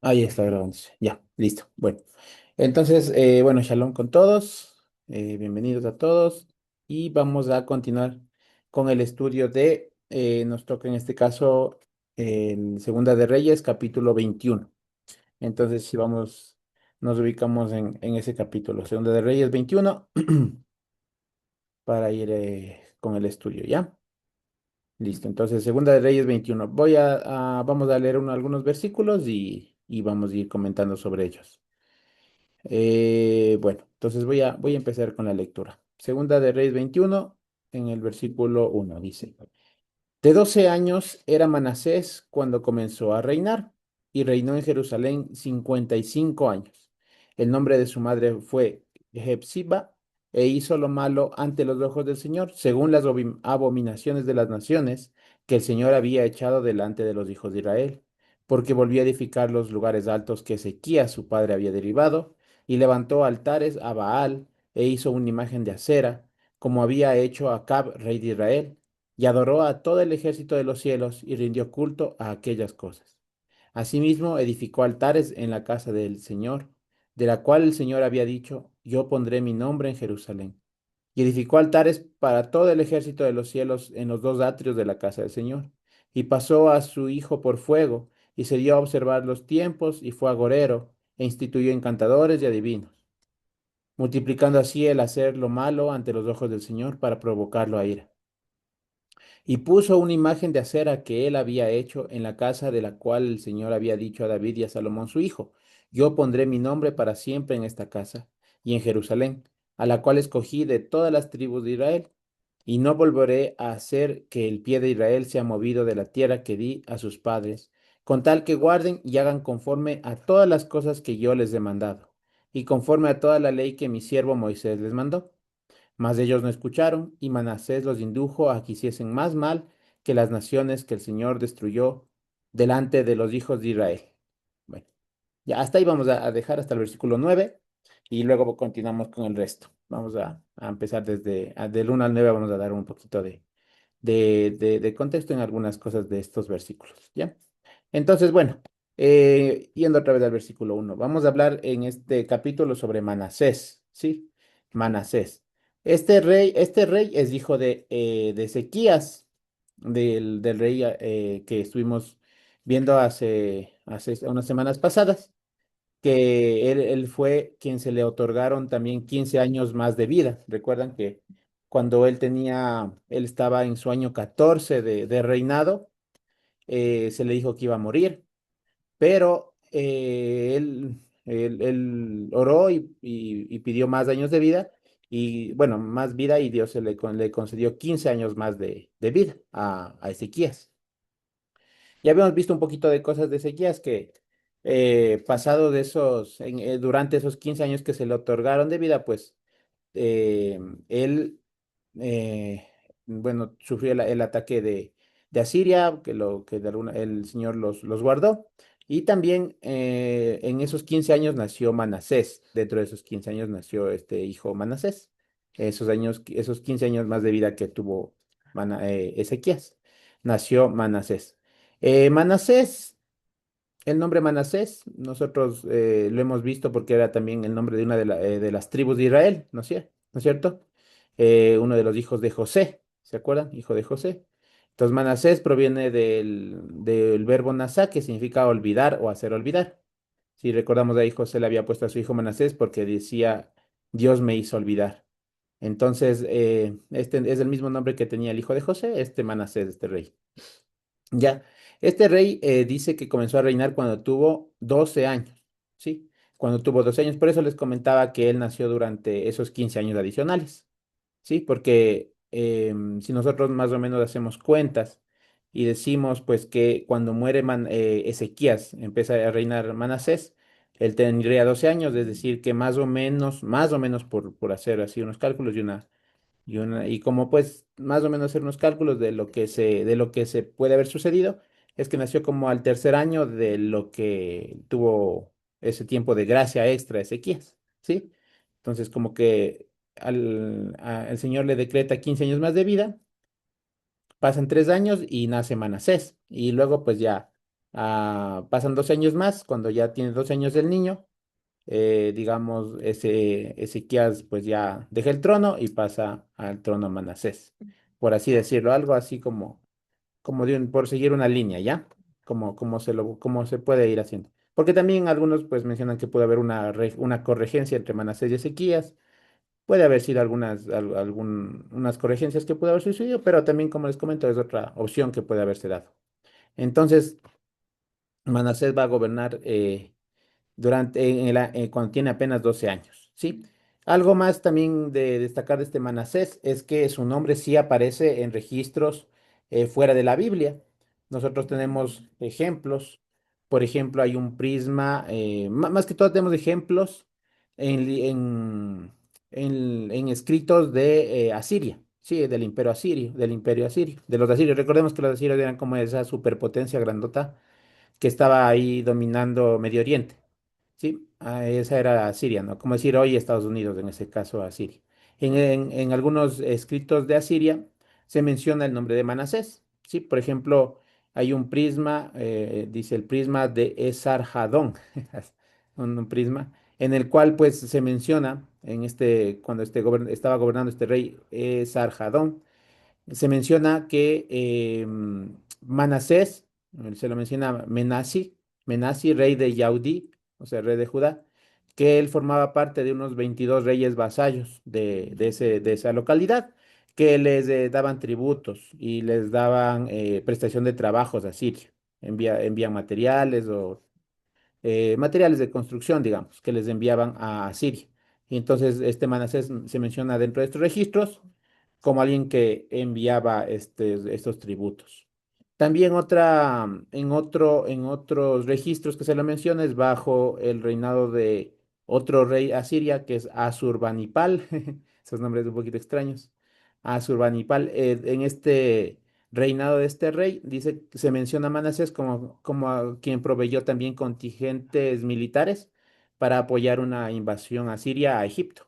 Ahí está grabándose. Ya, listo. Bueno, entonces, bueno, shalom con todos. Bienvenidos a todos. Y vamos a continuar con el estudio nos toca en este caso, el Segunda de Reyes, capítulo 21. Entonces, si vamos, nos ubicamos en ese capítulo, Segunda de Reyes 21, para ir con el estudio, ¿ya? Listo. Entonces, Segunda de Reyes 21. Vamos a leer algunos versículos y vamos a ir comentando sobre ellos. Bueno, entonces voy a empezar con la lectura. Segunda de Reyes 21, en el versículo 1 dice: De 12 años era Manasés cuando comenzó a reinar, y reinó en Jerusalén 55 años. El nombre de su madre fue Hepsiba, e hizo lo malo ante los ojos del Señor, según las abominaciones de las naciones que el Señor había echado delante de los hijos de Israel, porque volvió a edificar los lugares altos que Ezequías su padre había derribado, y levantó altares a Baal, e hizo una imagen de acera, como había hecho Acab, rey de Israel, y adoró a todo el ejército de los cielos y rindió culto a aquellas cosas. Asimismo, edificó altares en la casa del Señor, de la cual el Señor había dicho: Yo pondré mi nombre en Jerusalén. Y edificó altares para todo el ejército de los cielos en los dos atrios de la casa del Señor. Y pasó a su hijo por fuego, y se dio a observar los tiempos, y fue agorero, e instituyó encantadores y adivinos, multiplicando así el hacer lo malo ante los ojos del Señor para provocarlo a ira. Y puso una imagen de acera que él había hecho en la casa de la cual el Señor había dicho a David y a Salomón su hijo: Yo pondré mi nombre para siempre en esta casa y en Jerusalén, a la cual escogí de todas las tribus de Israel. Y no volveré a hacer que el pie de Israel sea movido de la tierra que di a sus padres, con tal que guarden y hagan conforme a todas las cosas que yo les he mandado, y conforme a toda la ley que mi siervo Moisés les mandó. Mas ellos no escucharon, y Manasés los indujo a que hiciesen más mal que las naciones que el Señor destruyó delante de los hijos de Israel. Bueno, ya hasta ahí vamos a dejar hasta el versículo 9 y luego continuamos con el resto. Vamos a empezar del 1 al 9, vamos a dar un poquito de contexto en algunas cosas de estos versículos, ¿ya? Entonces, bueno, yendo otra vez al versículo 1, vamos a hablar en este capítulo sobre Manasés, ¿sí? Manasés. Este rey es hijo de Ezequías, del rey que estuvimos viendo hace unas semanas pasadas, que él fue quien se le otorgaron también 15 años más de vida. Recuerdan que cuando él estaba en su año 14 de reinado, se le dijo que iba a morir, pero él oró y pidió más años de vida, y bueno, más vida, y Dios le concedió 15 años más de vida a Ezequías. Ya habíamos visto un poquito de cosas de Ezequías que pasado durante esos 15 años que se le otorgaron de vida, pues eh, él, eh, bueno, sufrió el ataque de Asiria, que el Señor los guardó. Y también en esos 15 años nació Manasés. Dentro de esos 15 años nació este hijo Manasés. Esos 15 años más de vida que tuvo Ezequías. Nació Manasés. Manasés, el nombre Manasés, nosotros lo hemos visto porque era también el nombre de una de las tribus de Israel, ¿no es cierto? Uno de los hijos de José, ¿se acuerdan? Hijo de José. Entonces, Manasés proviene del verbo nasá, que significa olvidar o hacer olvidar. Si recordamos, ahí José le había puesto a su hijo Manasés porque decía: Dios me hizo olvidar. Entonces, este es el mismo nombre que tenía el hijo de José, este Manasés, este rey. Ya, este rey dice que comenzó a reinar cuando tuvo 12 años, ¿sí? Cuando tuvo 12 años, por eso les comentaba que él nació durante esos 15 años adicionales, ¿sí? Porque si nosotros más o menos hacemos cuentas y decimos pues que cuando muere Ezequías, empieza a reinar Manasés, él tendría 12 años, es decir, que más o menos por hacer así unos cálculos y como pues más o menos hacer unos cálculos de lo que se puede haber sucedido, es que nació como al tercer año de lo que tuvo ese tiempo de gracia extra Ezequías, ¿sí? Entonces como que el Señor le decreta 15 años más de vida, pasan 3 años y nace Manasés, y luego pues ya Pasan 12 años más, cuando ya tiene 12 años el niño, digamos, Ezequías pues ya deja el trono y pasa al trono Manasés, por así decirlo, algo así como por seguir una línea, ¿ya? Como se puede ir haciendo. Porque también algunos pues mencionan que puede haber una corregencia entre Manasés y Ezequías. Puede haber sido unas corregencias que puede haber sucedido, pero también, como les comento, es otra opción que puede haberse dado. Entonces, Manasés va a gobernar cuando tiene apenas 12 años, ¿sí? Algo más también de destacar de este Manasés es que su nombre sí aparece en registros fuera de la Biblia. Nosotros tenemos ejemplos, por ejemplo, hay un prisma, más que todo tenemos ejemplos en, li- en escritos de Asiria, sí, del imperio asirio, de los asirios. Recordemos que los asirios eran como esa superpotencia grandota que estaba ahí dominando Medio Oriente. Sí, esa era Siria, ¿no? Como decir hoy Estados Unidos, en ese caso Asiria. En algunos escritos de Asiria se menciona el nombre de Manasés, ¿sí? Por ejemplo, hay un prisma, dice el prisma de Esarhadón, un prisma, en el cual pues se menciona, cuando estaba gobernando este rey Esarhadón, se menciona que Manasés, se lo menciona Menasi, rey de Yaudí, o sea, rey de Judá, que él formaba parte de unos 22 reyes vasallos de esa localidad, que les daban tributos y les daban prestación de trabajos a Siria. Envían materiales o materiales de construcción, digamos, que les enviaban a Siria. Y entonces este Manasés se menciona dentro de estos registros como alguien que enviaba estos tributos. También en otros registros que se lo menciona es bajo el reinado de otro rey asiria, que es Asurbanipal, esos nombres un poquito extraños. Asurbanipal, en este reinado de este rey, se menciona a Manasés como a quien proveyó también contingentes militares para apoyar una invasión asiria a Egipto.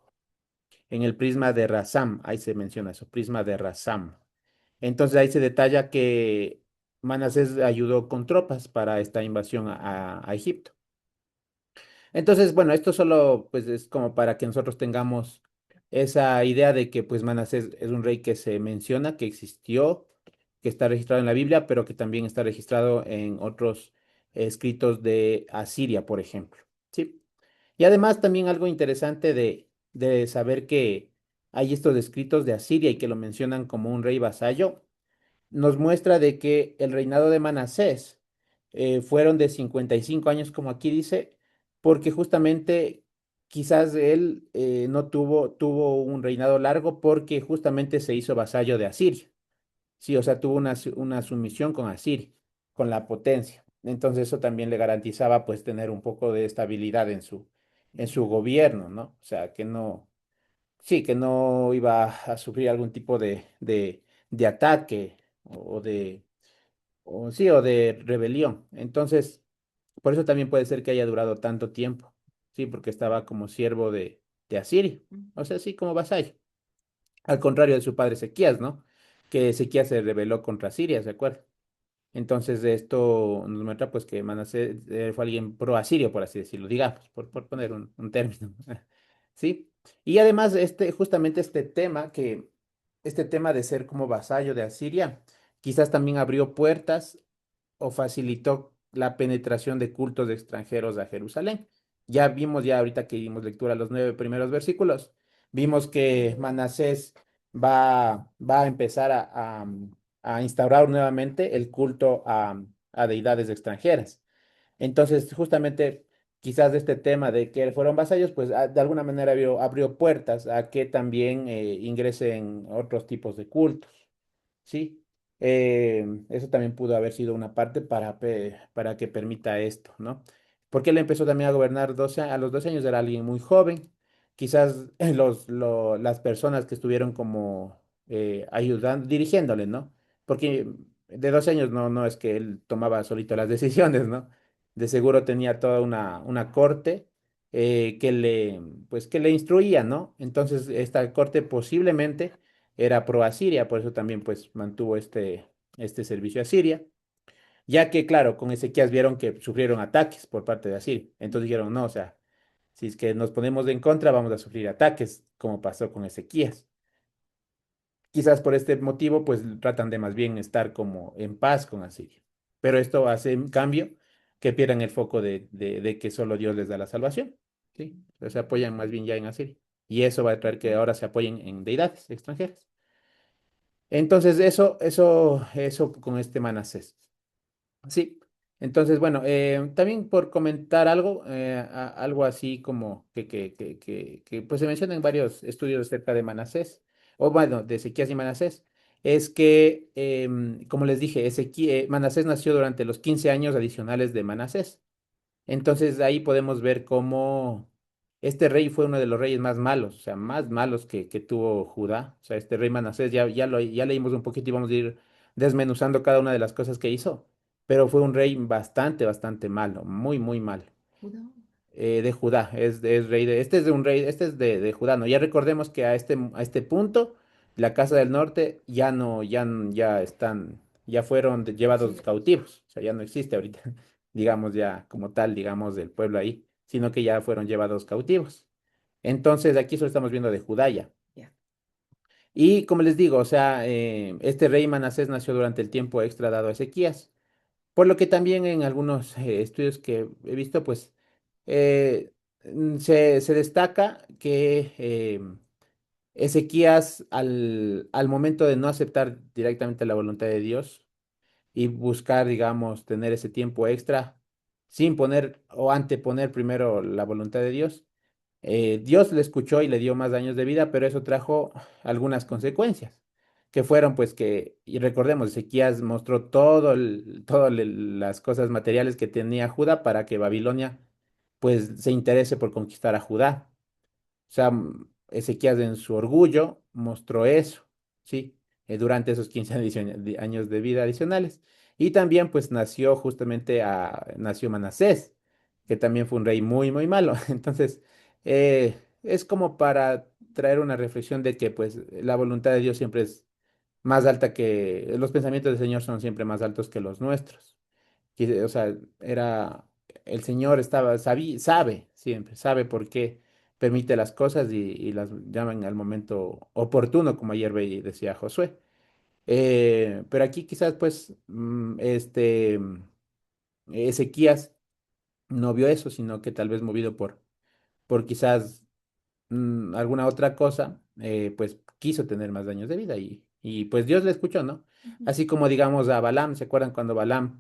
En el prisma de Razam, ahí se menciona eso, prisma de Razam. Entonces ahí se detalla que Manasés ayudó con tropas para esta invasión a Egipto. Entonces, bueno, esto solo pues es como para que nosotros tengamos esa idea de que pues Manasés es un rey que se menciona, que existió, que está registrado en la Biblia, pero que también está registrado en otros escritos de Asiria, por ejemplo. ¿Sí? Y además también algo interesante de saber que hay estos escritos de Asiria y que lo mencionan como un rey vasallo nos muestra de que el reinado de Manasés fueron de 55 años, como aquí dice, porque justamente quizás él no tuvo un reinado largo porque justamente se hizo vasallo de Asiria. Sí, o sea, tuvo una sumisión con Asiria, con la potencia. Entonces eso también le garantizaba pues tener un poco de estabilidad en su gobierno, ¿no? O sea, sí, que no iba a sufrir algún tipo de ataque o de, sí, o de rebelión. Entonces, por eso también puede ser que haya durado tanto tiempo, sí, porque estaba como siervo de Asiria, o sea, sí, como vasallo. Al contrario de su padre Ezequías, ¿no? Que Ezequías se rebeló contra Siria, ¿se acuerda? Entonces, de esto nos muestra pues que Manasés fue alguien pro-asirio, por así decirlo, digamos, por poner un término. ¿Sí? Y además, justamente este tema de ser como vasallo de Asiria, quizás también abrió puertas o facilitó la penetración de cultos de extranjeros a Jerusalén. Ya ahorita que dimos lectura a los 9 primeros versículos, vimos que Manasés va a empezar a instaurar nuevamente el culto a deidades extranjeras. Entonces, justamente, quizás de este tema de que fueron vasallos, pues de alguna manera abrió puertas a que también ingresen otros tipos de cultos. Sí, eso también pudo haber sido una parte para que permita esto, ¿no? Porque él empezó también a gobernar a los 12 años, era alguien muy joven. Quizás las personas que estuvieron como ayudando, dirigiéndole, ¿no? Porque de 12 años no es que él tomaba solito las decisiones, ¿no? De seguro tenía toda una corte que le instruía, ¿no? Entonces, esta corte posiblemente era pro Asiria, por eso también pues mantuvo este servicio a Siria. Ya que, claro, con Ezequías vieron que sufrieron ataques por parte de Asiria. Entonces dijeron, no, o sea, si es que nos ponemos en contra, vamos a sufrir ataques, como pasó con Ezequías. Quizás por este motivo, pues tratan de más bien estar como en paz con Asiria. Pero esto hace, en cambio, que pierdan el foco de que solo Dios les da la salvación. ¿Sí? Entonces se apoyan más bien ya en Asiria. Y eso va a traer que ahora se apoyen en deidades extranjeras. Entonces, eso con este Manasés. Sí, entonces, bueno, también por comentar algo, algo así como pues se menciona en varios estudios acerca de Manasés, o bueno, de Ezequías y Manasés, es que, como les dije, Manasés nació durante los 15 años adicionales de Manasés. Entonces ahí podemos ver cómo este rey fue uno de los reyes más malos, o sea, más malos que tuvo Judá. O sea, este rey Manasés, ya leímos un poquito y vamos a ir desmenuzando cada una de las cosas que hizo. Pero fue un rey bastante malo, muy malo. De Judá, es rey este es de un rey, este es de Judá, ¿no? Ya recordemos que a este punto, la Casa del Norte ya no, ya están, ya fueron llevados cautivos, o sea, ya no existe ahorita, digamos ya como tal, digamos, del pueblo ahí, sino que ya fueron llevados cautivos. Entonces, aquí solo estamos viendo de Judá ya. Y como les digo, o sea, este rey Manasés nació durante el tiempo extra dado a Ezequías. Por lo que también en algunos estudios que he visto, pues se destaca que Ezequías al momento de no aceptar directamente la voluntad de Dios y buscar, digamos, tener ese tiempo extra sin poner o anteponer primero la voluntad de Dios, Dios le escuchó y le dio más años de vida, pero eso trajo algunas consecuencias, que fueron pues que, y recordemos, Ezequías mostró todas las cosas materiales que tenía Judá para que Babilonia pues se interese por conquistar a Judá. O sea, Ezequías en su orgullo mostró eso, ¿sí? Durante esos 15 años de vida adicionales. Y también pues nació Manasés, que también fue un rey muy malo. Entonces, es como para traer una reflexión de que pues la voluntad de Dios siempre es más alta los pensamientos del Señor son siempre más altos que los nuestros. O sea, el Señor sabe siempre, sabe por qué permite las cosas y las llaman al momento oportuno, como ayer decía Josué. Pero aquí quizás, pues, Ezequías no vio eso, sino que tal vez movido por quizás alguna otra cosa, pues quiso tener más años de vida y pues Dios le escuchó, ¿no? Así como digamos a Balaam, ¿se acuerdan cuando Balac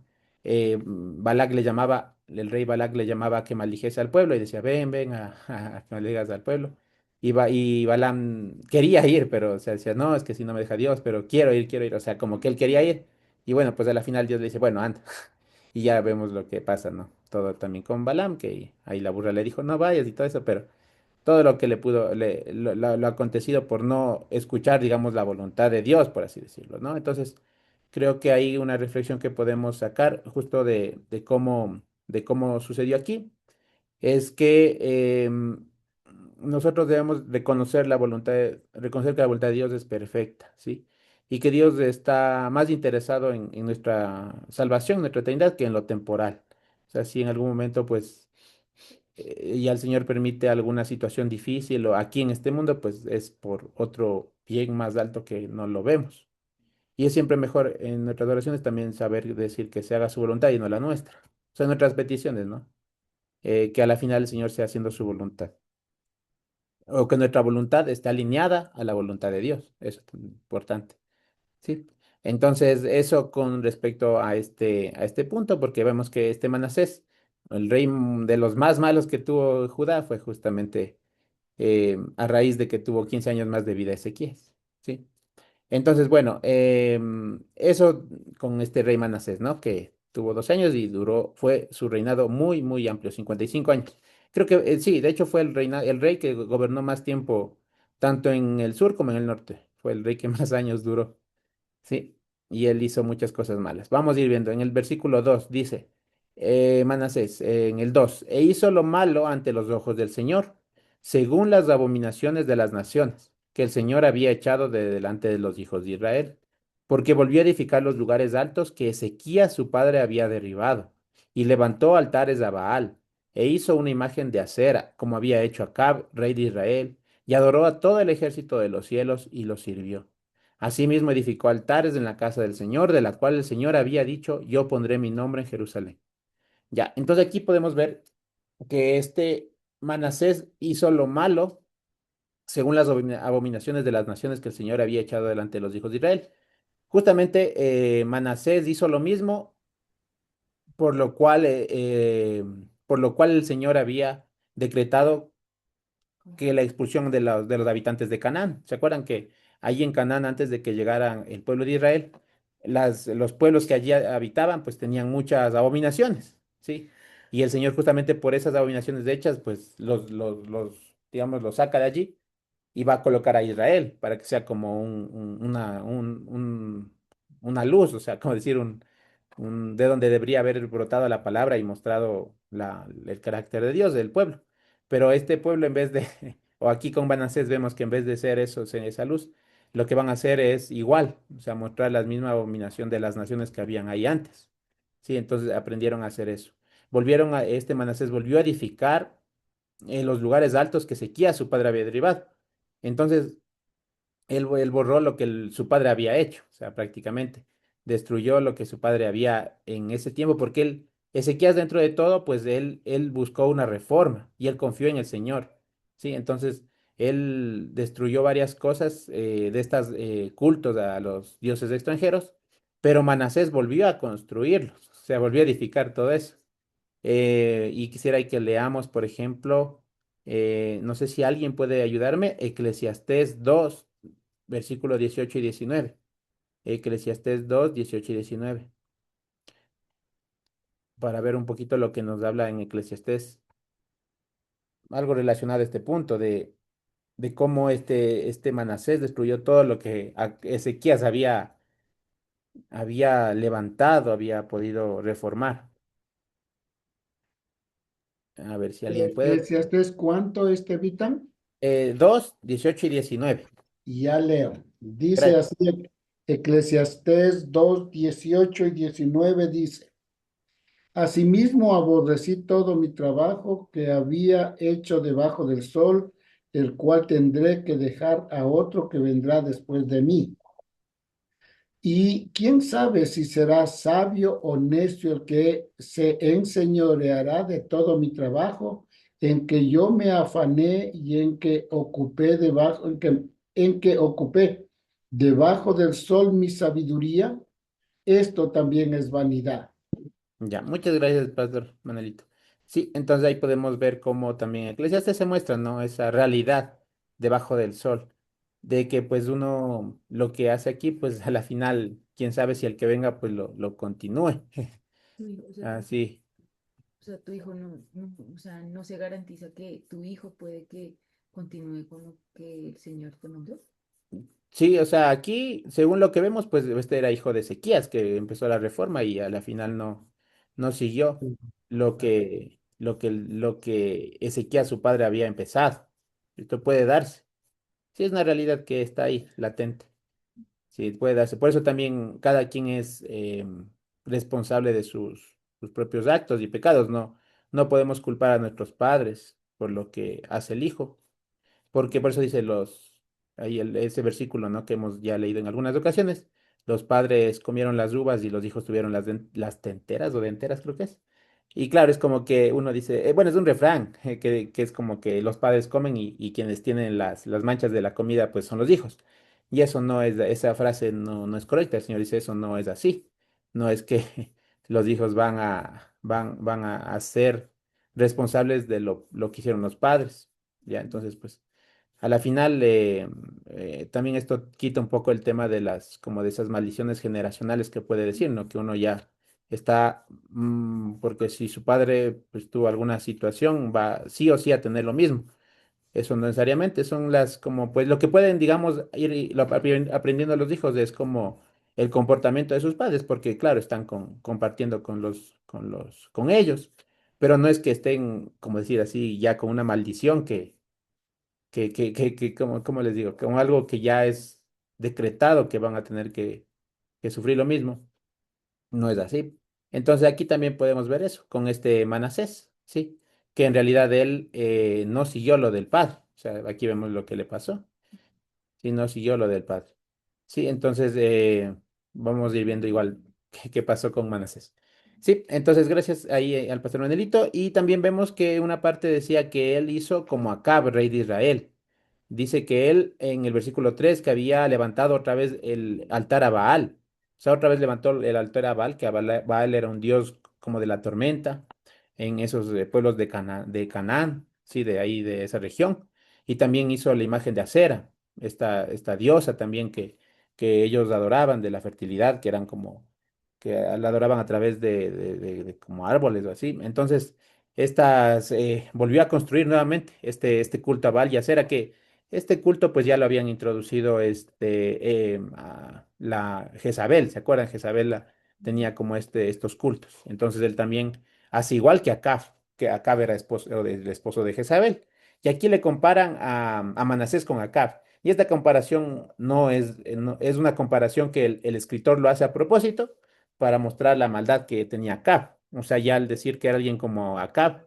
le llamaba, el rey Balac le llamaba a que maldijese al pueblo y decía, ven a que maldigas al pueblo? Y Balaam quería ir, pero o sea, decía, no, es que si no me deja Dios, pero quiero ir, o sea, como que él quería ir. Y bueno, pues a la final Dios le dice, bueno, anda. Y ya vemos lo que pasa, ¿no? Todo también con Balaam, que ahí la burra le dijo, no vayas y todo eso, pero todo lo que le pudo, lo acontecido por no escuchar, digamos, la voluntad de Dios, por así decirlo, ¿no? Entonces, creo que hay una reflexión que podemos sacar justo de cómo sucedió aquí, es que nosotros debemos reconocer que la voluntad de Dios es perfecta, ¿sí? Y que Dios está más interesado en nuestra salvación, nuestra eternidad, que en lo temporal. O sea, si en algún momento, pues y al Señor permite alguna situación difícil o aquí en este mundo, pues es por otro bien más alto que no lo vemos. Y es siempre mejor en nuestras oraciones también saber decir que se haga su voluntad y no la nuestra. O sea, nuestras peticiones, ¿no? Que a la final el Señor sea haciendo su voluntad. O que nuestra voluntad esté alineada a la voluntad de Dios. Eso es importante. ¿Sí? Entonces, eso con respecto a este punto, porque vemos que este Manasés, el rey de los más malos que tuvo Judá, fue justamente a raíz de que tuvo 15 años más de vida Ezequías, ¿sí? Entonces, bueno, eso con este rey Manasés, ¿no? Que tuvo 2 años y fue su reinado muy amplio, 55 años. Creo que sí, de hecho fue el rey que gobernó más tiempo, tanto en el sur como en el norte. Fue el rey que más años duró. Sí, y él hizo muchas cosas malas. Vamos a ir viendo. En el versículo 2 dice, Manasés, en el 2 e hizo lo malo ante los ojos del Señor, según las abominaciones de las naciones, que el Señor había echado de delante de los hijos de Israel. porque volvió a edificar los lugares altos que Ezequías su padre había derribado, y levantó altares a Baal, e hizo una imagen de acera, como había hecho Acab, rey de Israel, y adoró a todo el ejército de los cielos y los sirvió. Asimismo edificó altares en la casa del Señor, de la cual el Señor había dicho, yo pondré mi nombre en Jerusalén. Ya, entonces aquí podemos ver que este Manasés hizo lo malo según las abominaciones de las naciones que el Señor había echado delante de los hijos de Israel. Justamente Manasés hizo lo mismo, por lo cual, por lo cual el Señor había decretado que la expulsión de los habitantes de Canaán. ¿Se acuerdan que allí en Canaán, antes de que llegaran el pueblo de Israel, los pueblos que allí habitaban, pues tenían muchas abominaciones, ¿sí? Y el Señor justamente por esas abominaciones hechas, pues digamos, los saca de allí y va a colocar a Israel para que sea como una luz, o sea, como decir, de donde debería haber brotado la palabra y mostrado el carácter de Dios del pueblo. Pero este pueblo, en vez de, o aquí con Banasés vemos que en vez de ser eso, esa luz, lo que van a hacer es igual, o sea, mostrar la misma abominación de las naciones que habían ahí antes. Sí, entonces aprendieron a hacer eso. Este Manasés volvió a edificar en los lugares altos que Ezequías, su padre, había derribado. Entonces, él borró lo que su padre había hecho, o sea, prácticamente destruyó lo que su padre había en ese tiempo, porque Ezequías dentro de todo, pues él buscó una reforma y él confió en el Señor, ¿sí? Entonces, él destruyó varias cosas de estas cultos a los dioses extranjeros, pero Manasés volvió a construirlos, o sea, volvió a edificar todo eso. Y quisiera que leamos, por ejemplo, no sé si alguien puede ayudarme, Eclesiastés 2 versículo 18 y 19. Eclesiastés 2 18 y 19, para ver un poquito lo que nos habla en Eclesiastés, algo relacionado a este punto de cómo este Manasés destruyó todo lo que Ezequías había levantado, había podido reformar. A ver si alguien puede. Eclesiastés, ¿cuánto Vitan? 2 18 y 19. Y ya leo. Dice Gracias. así, Eclesiastés 2 18 y 19 dice, Asimismo aborrecí todo mi trabajo que había hecho debajo del sol, el cual tendré que dejar a otro que vendrá después de mí. Y quién sabe si será sabio o necio el que se enseñoreará de todo mi trabajo, en que yo me afané y en que ocupé debajo del sol mi sabiduría. Esto también es vanidad. Ya, muchas gracias, Pastor Manuelito. Sí, entonces ahí podemos ver cómo también en Eclesiastes se muestra, ¿no? Esa realidad debajo del sol, de que pues uno lo que hace aquí, pues a la final, quién sabe si el que venga pues lo continúe. Tu hijo, o sea, Así. o sea, tu hijo o sea, no se garantiza que tu hijo puede que continúe con lo que el Señor te mandó. Sí, o sea, aquí, según lo que vemos, pues este era hijo de Ezequías, que empezó la reforma y a la final no siguió lo que Ezequías, su padre, había empezado. Esto puede darse. Sí, es una realidad que está ahí, latente. Sí, puede darse. Por eso también cada quien es responsable de sus propios actos y pecados. No podemos culpar a nuestros padres por lo que hace el hijo. Porque por eso dice ahí ese versículo, ¿no? Que hemos ya leído en algunas ocasiones. Los padres comieron las uvas y los hijos tuvieron las tenteras o denteras, creo que es. Y claro, es como que uno dice, bueno, es un refrán, que es como que los padres comen y quienes tienen las manchas de la comida, pues son los hijos. Y eso no es, esa frase no es correcta. El Señor dice, eso no es así. No es que los hijos van a ser responsables de lo que hicieron los padres. Ya, entonces, pues. A la final, también esto quita un poco el tema como de esas maldiciones generacionales que puede decir, ¿no? Que uno ya está, porque si su padre pues tuvo alguna situación, va sí o sí a tener lo mismo. Eso no necesariamente, son como, pues lo que pueden, digamos, ir aprendiendo los hijos es como el comportamiento de sus padres, porque claro, están compartiendo con ellos, pero no es que estén, como decir así, ya con una maldición como les digo, como algo que ya es decretado que van a tener que sufrí lo mismo. No es así. Entonces aquí también podemos ver eso con este Manasés, ¿sí? Que en realidad él no siguió lo del padre. O sea, aquí vemos lo que le pasó. Sí, no siguió lo del padre. Sí, entonces vamos a ir viendo igual qué pasó con Manasés. Sí, entonces gracias ahí al pastor Manuelito. Y también vemos que una parte decía que él hizo como Acab, rey de Israel. Dice que él en el versículo 3 que había levantado otra vez el altar a Baal. O sea, otra vez levantó el altar a Baal, que Baal era un dios como de la tormenta en esos pueblos de Canaán, sí, de ahí, de esa región. Y también hizo la imagen de Acera, esta diosa también que ellos adoraban de la fertilidad, que eran como, que la adoraban a través de como árboles o así. Entonces, volvió a construir nuevamente este culto a Baal y Acera, que este culto pues ya lo habían introducido la Jezabel, ¿se acuerdan? Jezabel tenía como estos cultos. Entonces él también hace igual que Acab era el esposo de Jezabel. Y aquí le comparan a Manasés con Acab. Y esta comparación es una comparación que el escritor lo hace a propósito para mostrar la maldad que tenía Acab. O sea, ya al decir que era alguien como Acab,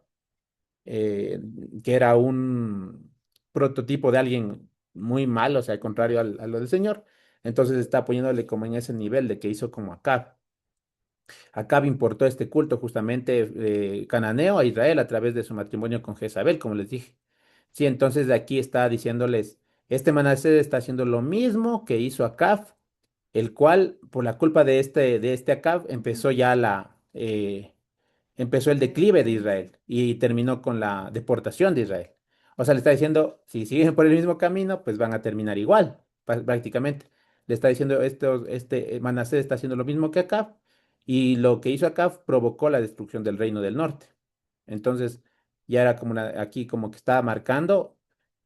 eh, que era un prototipo de alguien muy malo, o sea, al contrario a lo del Señor, entonces está poniéndole como en ese nivel de que hizo como Acab. Acab importó este culto justamente cananeo a Israel a través de su matrimonio con Jezabel, como les dije. Sí, entonces de aquí está diciéndoles, este Manasés está haciendo lo mismo que hizo Acab, el cual, por la culpa de este Acab, empezó el declive de Israel y terminó con la deportación de Israel. O sea, le está diciendo, si siguen por el mismo camino, pues van a terminar igual, prácticamente. Le está diciendo, Manasés está haciendo lo mismo que Acab, y lo que hizo Acab provocó la destrucción del reino del norte. Entonces, ya era como aquí como que estaba marcando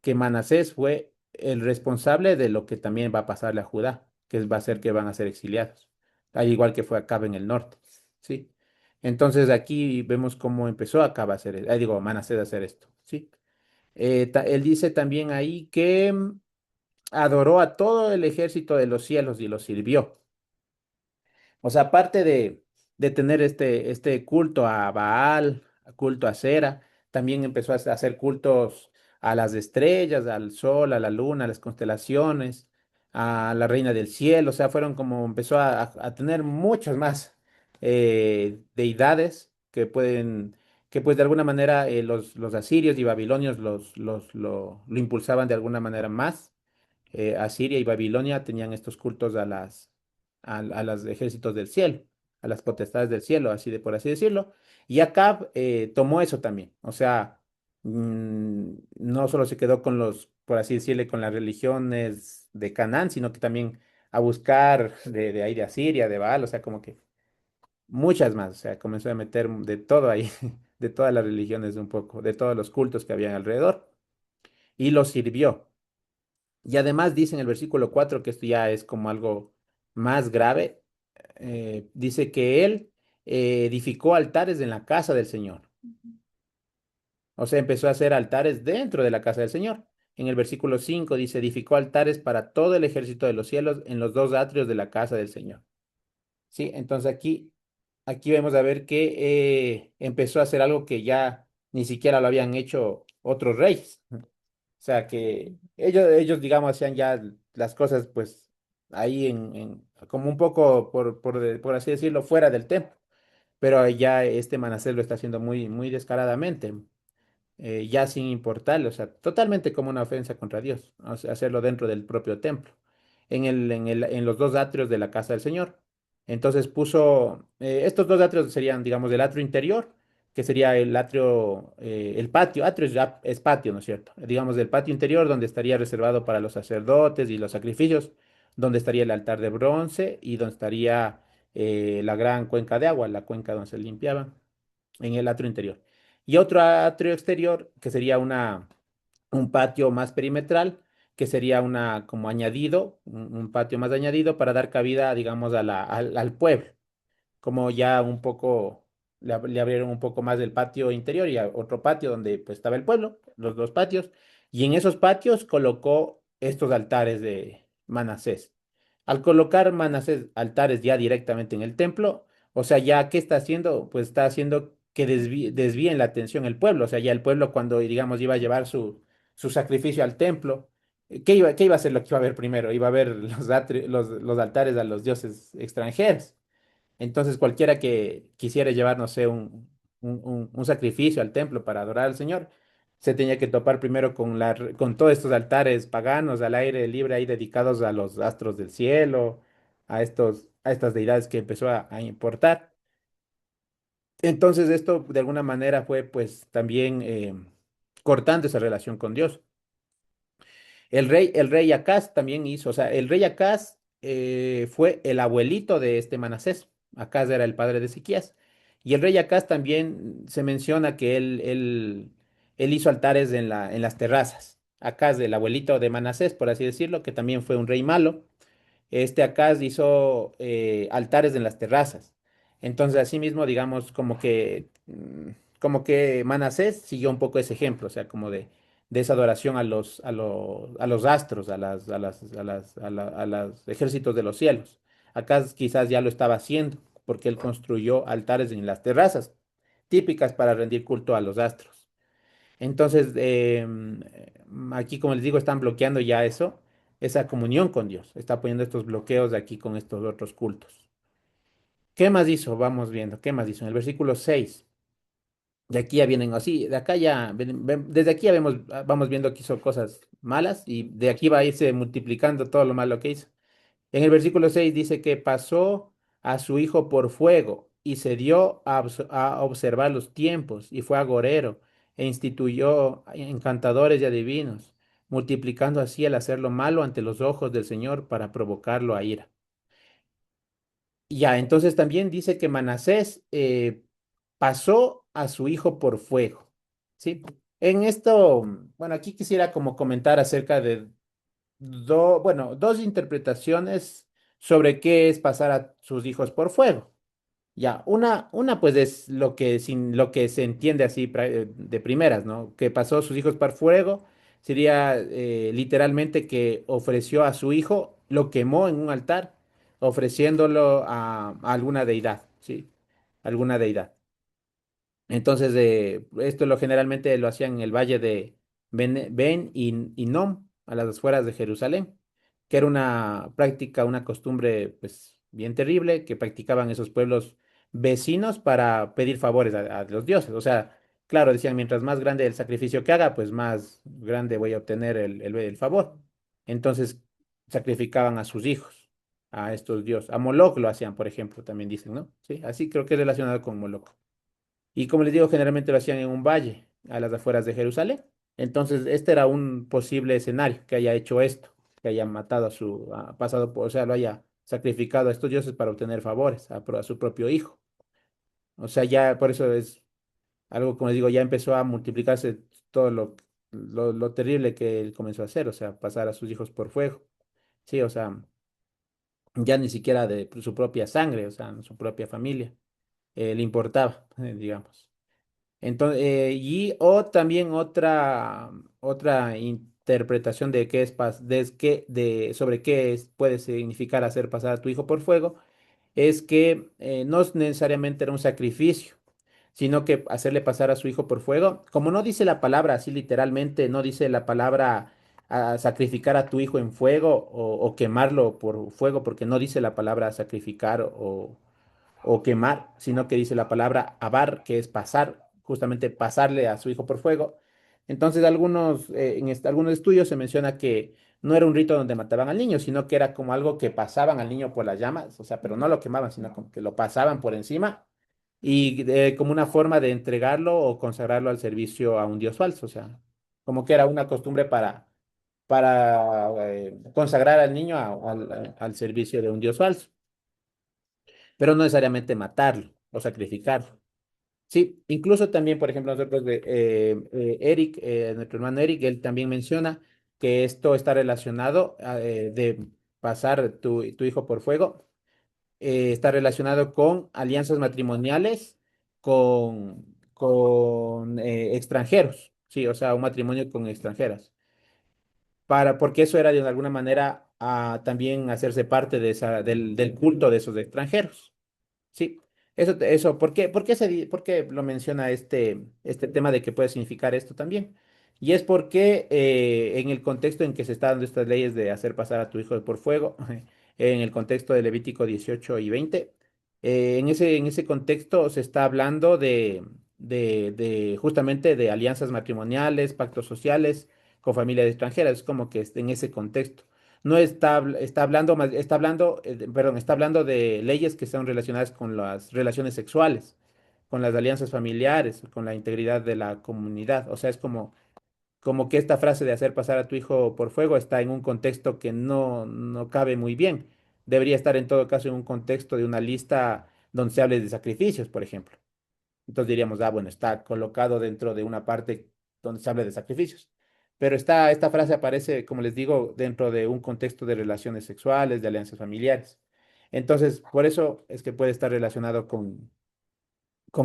que Manasés fue el responsable de lo que también va a pasarle a Judá, que va a ser que van a ser exiliados, al igual que fue Acab en el norte. ¿Sí? Entonces aquí vemos cómo empezó Acab a hacer, digo, Manasés a hacer esto, ¿sí? Él dice también ahí que adoró a todo el ejército de los cielos y los sirvió. O sea, aparte de tener este culto a Baal, culto a Cera, también empezó a hacer cultos a las estrellas, al sol, a la luna, a las constelaciones, a la reina del cielo. O sea, empezó a tener muchas más deidades que pues de alguna manera los asirios y babilonios lo impulsaban de alguna manera más. Asiria y Babilonia tenían estos cultos a los ejércitos del cielo, a las potestades del cielo, por así decirlo. Y Acab tomó eso también. O sea, no solo se quedó con por así decirle, con las religiones de Canaán, sino que también a buscar de ahí de Asiria, de Baal, o sea, como que muchas más. O sea, comenzó a meter de todo ahí, de todas las religiones un poco, de todos los cultos que habían alrededor. Y los sirvió. Y además dice en el versículo 4 que esto ya es como algo más grave. Dice que él edificó altares en la casa del Señor. O sea, empezó a hacer altares dentro de la casa del Señor. En el versículo 5 dice, edificó altares para todo el ejército de los cielos en los dos atrios de la casa del Señor. Sí, entonces aquí vemos a ver que empezó a hacer algo que ya ni siquiera lo habían hecho otros reyes. O sea, que ellos, digamos, hacían ya las cosas, pues, ahí como un poco, por así decirlo, fuera del templo. Pero ya este Manasés lo está haciendo muy, muy descaradamente, ya sin importarle, o sea, totalmente como una ofensa contra Dios, o sea, hacerlo dentro del propio templo, en los dos atrios de la casa del Señor. Entonces puso, estos dos atrios serían, digamos, el atrio interior, que sería el atrio, el patio, atrio es patio, ¿no es cierto? Digamos, el patio interior donde estaría reservado para los sacerdotes y los sacrificios, donde estaría el altar de bronce y donde estaría la gran cuenca de agua, la cuenca donde se limpiaban en el atrio interior. Y otro atrio exterior, que sería un patio más perimetral, que sería como añadido, un patio más añadido para dar cabida, digamos, al pueblo, como ya un poco, le abrieron un poco más del patio interior y a otro patio donde pues estaba el pueblo, los dos patios, y en esos patios colocó estos altares de Manasés. Al colocar Manasés altares ya directamente en el templo, o sea, ya, ¿qué está haciendo? Pues está haciendo que desvíen la atención el pueblo. O sea, ya el pueblo cuando, digamos, iba a llevar su sacrificio al templo, ¿qué iba a ser lo que iba a ver primero? Iba a ver los altares a los dioses extranjeros. Entonces, cualquiera que quisiera llevar, no sé, un sacrificio al templo para adorar al Señor, se tenía que topar primero con todos estos altares paganos al aire libre ahí dedicados a los astros del cielo, a estas deidades que empezó a importar. Entonces, esto de alguna manera fue pues también cortando esa relación con Dios. El rey Acaz también hizo, o sea, el rey Acaz fue el abuelito de este Manasés. Acaz era el padre de Ezequías. Y el rey Acaz también se menciona que él hizo altares en las terrazas. Acaz, el abuelito de Manasés, por así decirlo, que también fue un rey malo. Este Acaz hizo altares en las terrazas. Entonces, asimismo, digamos, como que Manasés siguió un poco ese ejemplo, o sea, como de esa adoración a los astros, a los ejércitos de los cielos. Acaz quizás ya lo estaba haciendo, porque él construyó altares en las terrazas, típicas para rendir culto a los astros. Entonces, aquí, como les digo, están bloqueando ya eso, esa comunión con Dios. Está poniendo estos bloqueos de aquí con estos otros cultos. ¿Qué más hizo? Vamos viendo. ¿Qué más hizo? En el versículo 6. De aquí ya vienen así, de acá ya, desde aquí ya vamos viendo que hizo cosas malas y de aquí va a irse multiplicando todo lo malo que hizo. En el versículo 6 dice que pasó a su hijo por fuego y se dio a observar los tiempos y fue agorero e instituyó encantadores y adivinos, multiplicando así el hacer lo malo ante los ojos del Señor para provocarlo a ira. Ya, entonces también dice que Manasés pasó a su hijo por fuego, ¿sí? En esto, bueno, aquí quisiera como comentar acerca de bueno, dos interpretaciones sobre qué es pasar a sus hijos por fuego. Ya, una pues es lo que se entiende así de primeras, ¿no? Que pasó a sus hijos por fuego sería literalmente que ofreció a su hijo, lo quemó en un altar, ofreciéndolo a alguna deidad, ¿sí? Alguna deidad. Entonces, esto generalmente lo hacían en el valle de Ben y Nom, a las afueras de Jerusalén, que era una práctica, una costumbre, pues, bien terrible que practicaban esos pueblos vecinos para pedir favores a los dioses. O sea, claro, decían, mientras más grande el sacrificio que haga, pues más grande voy a obtener el favor. Entonces, sacrificaban a sus hijos, a estos dioses. A Moloch lo hacían, por ejemplo, también dicen, ¿no? Sí, así creo que es relacionado con Moloch. Y como les digo, generalmente lo hacían en un valle, a las afueras de Jerusalén. Entonces, este era un posible escenario, que haya hecho esto, que haya matado pasado o sea, lo haya sacrificado a estos dioses para obtener favores a su propio hijo. O sea, ya por eso es algo, como les digo, ya empezó a multiplicarse todo lo terrible que él comenzó a hacer, o sea, pasar a sus hijos por fuego. Sí, o sea, ya ni siquiera de su propia sangre, o sea, su propia familia, le importaba, digamos. Entonces, o también otra interpretación de qué es sobre puede significar hacer pasar a tu hijo por fuego, es que no es necesariamente era un sacrificio, sino que hacerle pasar a su hijo por fuego, como no dice la palabra así literalmente, no dice la palabra sacrificar a tu hijo en fuego o quemarlo por fuego, porque no dice la palabra sacrificar o quemar, sino que dice la palabra abar, que es pasar, justamente pasarle a su hijo por fuego. Entonces, algunos estudios se menciona que no era un rito donde mataban al niño, sino que era como algo que pasaban al niño por las llamas, o sea, pero no lo quemaban, sino como que lo pasaban por encima y como una forma de entregarlo o consagrarlo al servicio a un dios falso, o sea, como que era una costumbre para consagrar al niño al servicio de un dios falso, pero no necesariamente matarlo o sacrificarlo. Sí, incluso también, por ejemplo, nosotros Eric, nuestro hermano Eric, él también menciona que esto está relacionado de pasar tu hijo por fuego, está relacionado con alianzas matrimoniales con extranjeros, sí, o sea, un matrimonio con extranjeras, porque eso era de alguna manera a también hacerse parte de del culto de esos extranjeros. Sí, eso, ¿por qué lo menciona este tema de que puede significar esto también? Y es porque en el contexto en que se están dando estas leyes de hacer pasar a tu hijo por fuego, en el contexto de Levítico 18 y 20, en ese contexto se está hablando de justamente de alianzas matrimoniales, pactos sociales con familias extranjeras, es como que en ese contexto no está, está hablando más, está hablando, perdón, está hablando de leyes que son relacionadas con las relaciones sexuales, con las alianzas familiares, con la integridad de la comunidad. O sea, es como que esta frase de hacer pasar a tu hijo por fuego está en un contexto que no cabe muy bien. Debería estar en todo caso en un contexto de una lista donde se hable de sacrificios, por ejemplo. Entonces diríamos, ah, bueno, está colocado dentro de una parte donde se habla de sacrificios. Pero esta frase aparece, como les digo, dentro de un contexto de relaciones sexuales, de alianzas familiares. Entonces, por eso es que puede estar relacionado con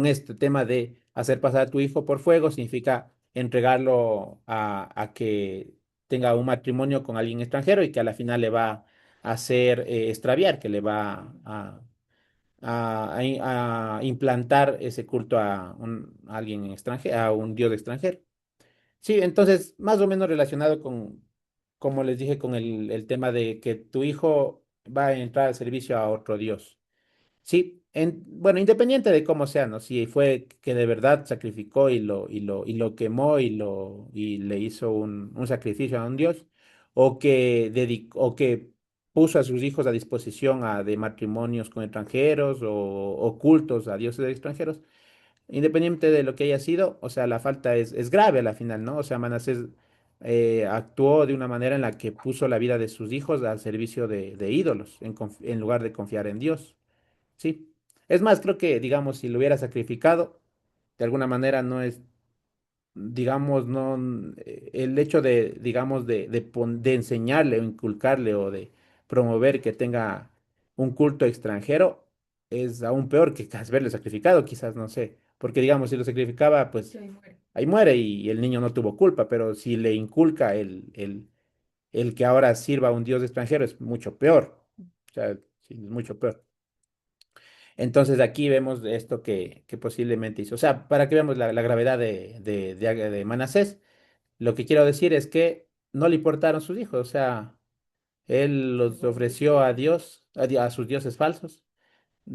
este tema de hacer pasar a tu hijo por fuego, significa entregarlo a que tenga un matrimonio con alguien extranjero y que a la final le va a hacer extraviar, que le va a implantar ese culto a alguien extranjero, a un dios extranjero. Sí, entonces, más o menos relacionado con, como les dije, con el tema de que tu hijo va a entrar al servicio a otro dios. Sí, bueno, independiente de cómo sea, ¿no? Si fue que de verdad sacrificó y lo quemó y le hizo un sacrificio a un dios, o que puso a sus hijos a disposición de matrimonios con extranjeros o cultos a dioses extranjeros, independiente de lo que haya sido, o sea, la falta es grave a la final, ¿no? O sea, Manasés actuó de una manera en la que puso la vida de sus hijos al servicio de ídolos, en lugar de confiar en Dios. Sí. Es más, creo que, digamos, si lo hubiera sacrificado, de alguna manera no es, digamos, no, el hecho de, digamos, de enseñarle o inculcarle o de promover que tenga un culto extranjero es aún peor que haberle sacrificado, quizás, no sé. Porque, digamos, si lo sacrificaba, Sí, pues ahí muere. ahí muere y el niño no tuvo culpa, pero si le inculca el que ahora sirva a un dios extranjero es mucho peor. O sea, sí, es mucho peor. Entonces aquí vemos esto que posiblemente hizo. O sea, para que veamos la gravedad de Manasés, lo que quiero decir es que no le importaron sus hijos. O sea, él los ofreció a Dios, a sus dioses falsos,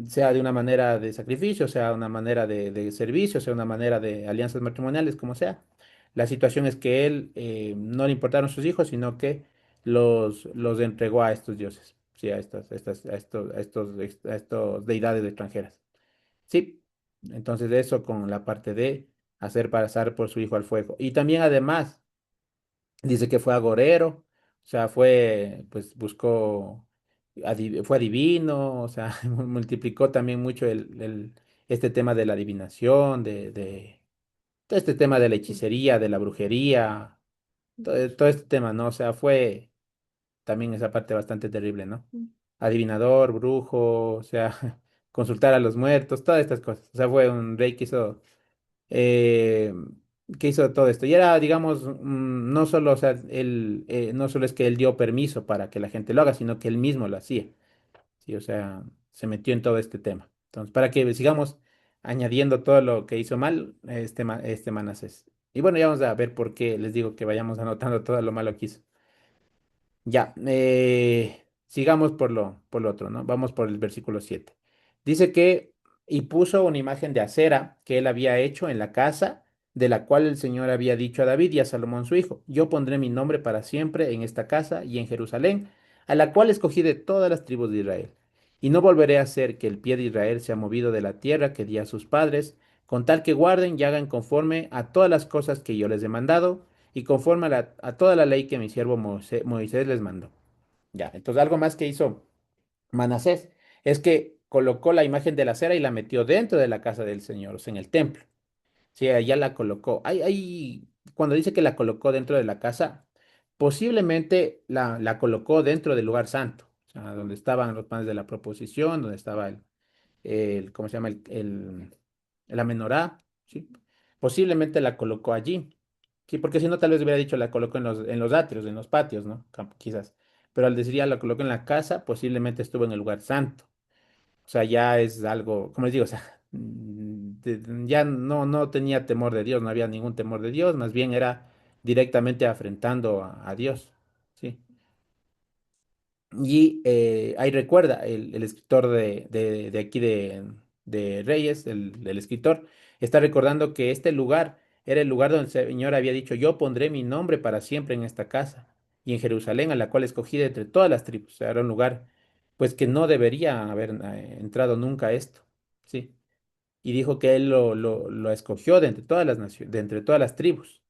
sea de una manera de sacrificio, sea una manera de servicio, sea una manera de alianzas matrimoniales, como sea. La situación es que él no le importaron sus hijos, sino que los entregó a estos dioses, sí, a estos deidades extranjeras. Sí, entonces eso con la parte de hacer pasar por su hijo al fuego. Y también además dice que fue agorero, o sea, pues buscó, fue adivino, o sea, multiplicó también mucho este tema de la adivinación, de todo este tema de la hechicería, de la brujería, todo este tema, ¿no? O sea, fue también esa parte bastante terrible, ¿no? Adivinador, brujo, o sea, consultar a los muertos, todas estas cosas. O sea, fue un rey eh, que hizo todo esto. Y era, digamos, no solo, o sea, no solo es que él dio permiso para que la gente lo haga, sino que él mismo lo hacía. Sí, o sea, se metió en todo este tema. Entonces, para que sigamos añadiendo todo lo que hizo mal este Manasés. Y bueno, ya vamos a ver por qué les digo que vayamos anotando todo lo malo que hizo. Ya, sigamos por lo otro, ¿no? Vamos por el versículo 7. Dice que, y puso una imagen de acera que él había hecho en la casa, de la cual el Señor había dicho a David y a Salomón su hijo, yo pondré mi nombre para siempre en esta casa y en Jerusalén, a la cual escogí de todas las tribus de Israel. Y no volveré a hacer que el pie de Israel sea movido de la tierra que di a sus padres, con tal que guarden y hagan conforme a todas las cosas que yo les he mandado y conforme a toda la ley que mi siervo Moisés les mandó. Ya, entonces algo más que hizo Manasés es que colocó la imagen de la cera y la metió dentro de la casa del Señor, o sea, en el templo. Sí, allá la colocó. Cuando dice que la colocó dentro de la casa, posiblemente la colocó dentro del lugar santo, o sea, donde estaban los panes de la proposición, donde estaba ¿cómo se llama? La menorá, ¿sí? Posiblemente la colocó allí, sí, porque si no, tal vez hubiera dicho la colocó en los atrios, en los patios, ¿no? Quizás. pero al decir ya lo colocó en la casa, posiblemente estuvo en el lugar santo. O sea, ya es algo, como les digo, o sea, ya no tenía temor de Dios, no había ningún temor de Dios, más bien era directamente afrentando a Dios. Sí. Y ahí recuerda el escritor de aquí de Reyes, el escritor, está recordando que este lugar era el lugar donde el Señor había dicho, yo pondré mi nombre para siempre en esta casa y en Jerusalén, a la cual escogí de entre todas las tribus. O sea, era un lugar, pues, que no debería haber entrado nunca esto. Sí. Y dijo que él lo escogió de entre todas las naciones, de entre todas las tribus.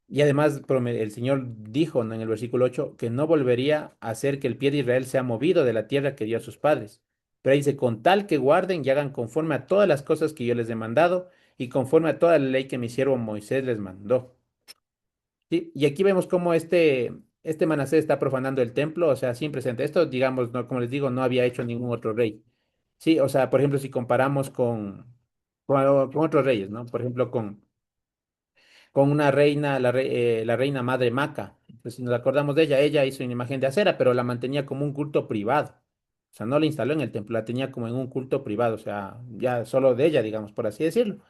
Y además el Señor dijo, ¿no?, en el versículo 8 que no volvería a hacer que el pie de Israel sea movido de la tierra que dio a sus padres. Pero ahí dice, con tal que guarden y hagan conforme a todas las cosas que yo les he mandado y conforme a toda la ley que mi siervo Moisés les mandó. ¿Sí? Y aquí vemos cómo este Manasés está profanando el templo, o sea, sin presente. Esto, digamos, no, como les digo, no había hecho ningún otro rey. Sí, o sea, por ejemplo, si comparamos con otros reyes, ¿no? Por ejemplo, con una reina, la reina madre Maca. Pues si nos acordamos de ella, ella hizo una imagen de acera, pero la mantenía como un culto privado. O sea, no la instaló en el templo, la tenía como en un culto privado, o sea, ya solo de ella, digamos, por así decirlo.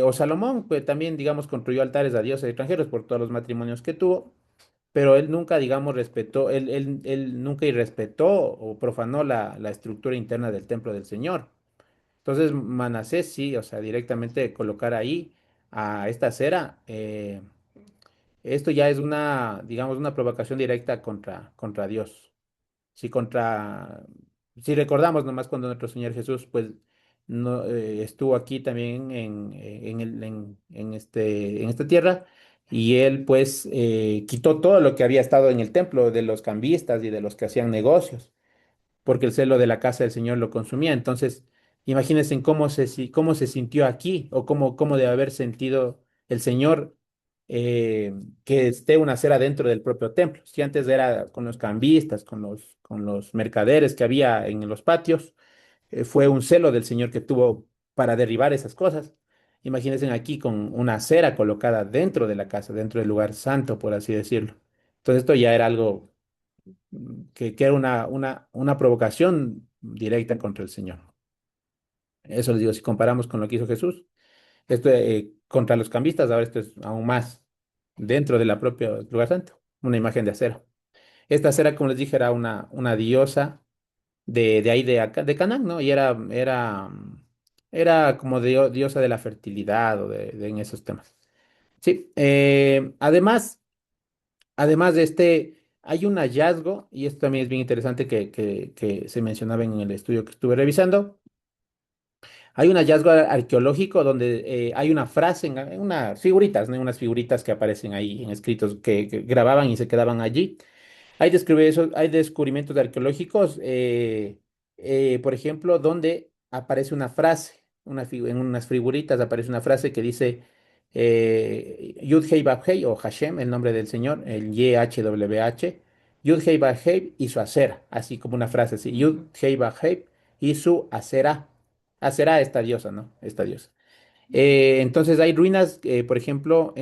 O Salomón, pues también, digamos, construyó altares a dioses extranjeros por todos los matrimonios que tuvo, pero él nunca, digamos, respetó, él nunca irrespetó o profanó la estructura interna del templo del Señor. Entonces, Manasés sí, o sea, directamente colocar ahí a esta cera, esto ya es una, digamos, una provocación directa contra Dios. Si contra, si recordamos nomás cuando nuestro Señor Jesús, pues, no, estuvo aquí también en esta tierra, y él, pues, quitó todo lo que había estado en el templo de los cambistas y de los que hacían negocios porque el celo de la casa del Señor lo consumía. Entonces, imagínense en cómo se sintió aquí o cómo debe haber sentido el Señor, eh, que esté una cera dentro del propio templo. Si antes era con los cambistas, con los mercaderes que había en los patios, fue un celo del Señor que tuvo para derribar esas cosas. Imagínense aquí con una cera colocada dentro de la casa, dentro del lugar santo, por así decirlo. Entonces esto ya era algo que era una provocación directa contra el Señor. Eso les digo, si comparamos con lo que hizo Jesús, esto contra los cambistas, ahora esto es aún más dentro de la propia lugar santo, una imagen de acera. Esta acera, como les dije, era una diosa de ahí de Canaán, ¿no? Y era como diosa de la fertilidad o en esos temas. Sí, además de hay un hallazgo, y esto también es bien interesante que se mencionaba en el estudio que estuve revisando. Hay un hallazgo arqueológico donde hay una frase, en unas figuritas, ¿no? Unas figuritas que aparecen ahí en escritos que grababan y se quedaban allí. Hay descubrimientos arqueológicos, por ejemplo, donde aparece una frase, en unas figuritas aparece una frase que dice Yud-Hei Vav-Hei o Hashem, el nombre del Señor, el YHWH, Yud-Hei Vav-Hei y su acera, así como una frase así, Yud-Hei Vav-Hei y su acera. Acera, esta diosa, ¿no? Esta diosa. Entonces hay ruinas, por ejemplo,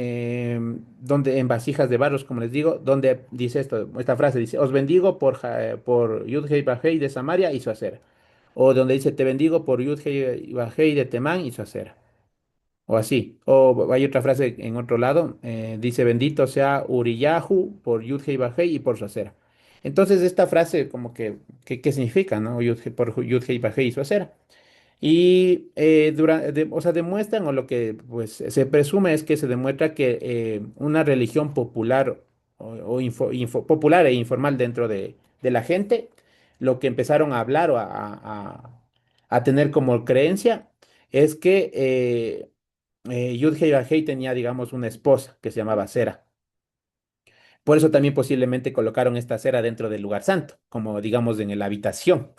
donde en vasijas de barros, como les digo, donde dice esta frase dice, os bendigo por Yud-Hei Bajei de Samaria y su acera. O donde dice, te bendigo por Yud-Hei Bajei de Temán y su acera. O así. O hay otra frase en otro lado, dice, bendito sea Uriyahu por Yud-Hei Bajei y por su acera. Entonces esta frase como ¿qué significa, no? Por Yud-Hei Bajei y su acera. Y o sea, demuestran, o lo que pues se presume es que se demuestra que una religión popular popular e informal dentro de la gente, lo que empezaron a hablar o a tener como creencia es que Yud-Heh y Vah-Heh tenía, digamos, una esposa que se llamaba Sera. Por eso también posiblemente colocaron esta cera dentro del lugar santo, como digamos en la habitación.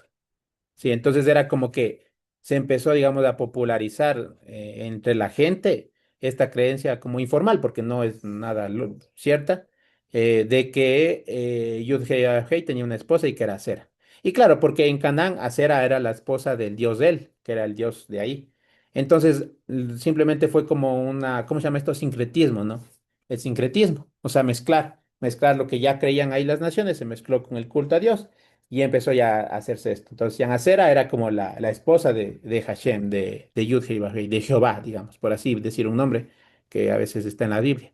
Sí, entonces era como que se empezó, digamos, a popularizar entre la gente esta creencia como informal, porque no es nada cierta, de que Yud-Heh tenía una esposa y que era Acera. Y claro, porque en Canaán Acera era la esposa del dios de él, que era el dios de ahí. Entonces, simplemente fue como ¿cómo se llama esto? Sincretismo, ¿no? El sincretismo, o sea, mezclar. mezclar lo que ya creían ahí las naciones, se mezcló con el culto a Dios y empezó ya a hacerse esto. Entonces, Yanacera era como la esposa de Hashem, de Yud-Heh-Vah-Heh, de Jehová, digamos, por así decir un nombre que a veces está en la Biblia.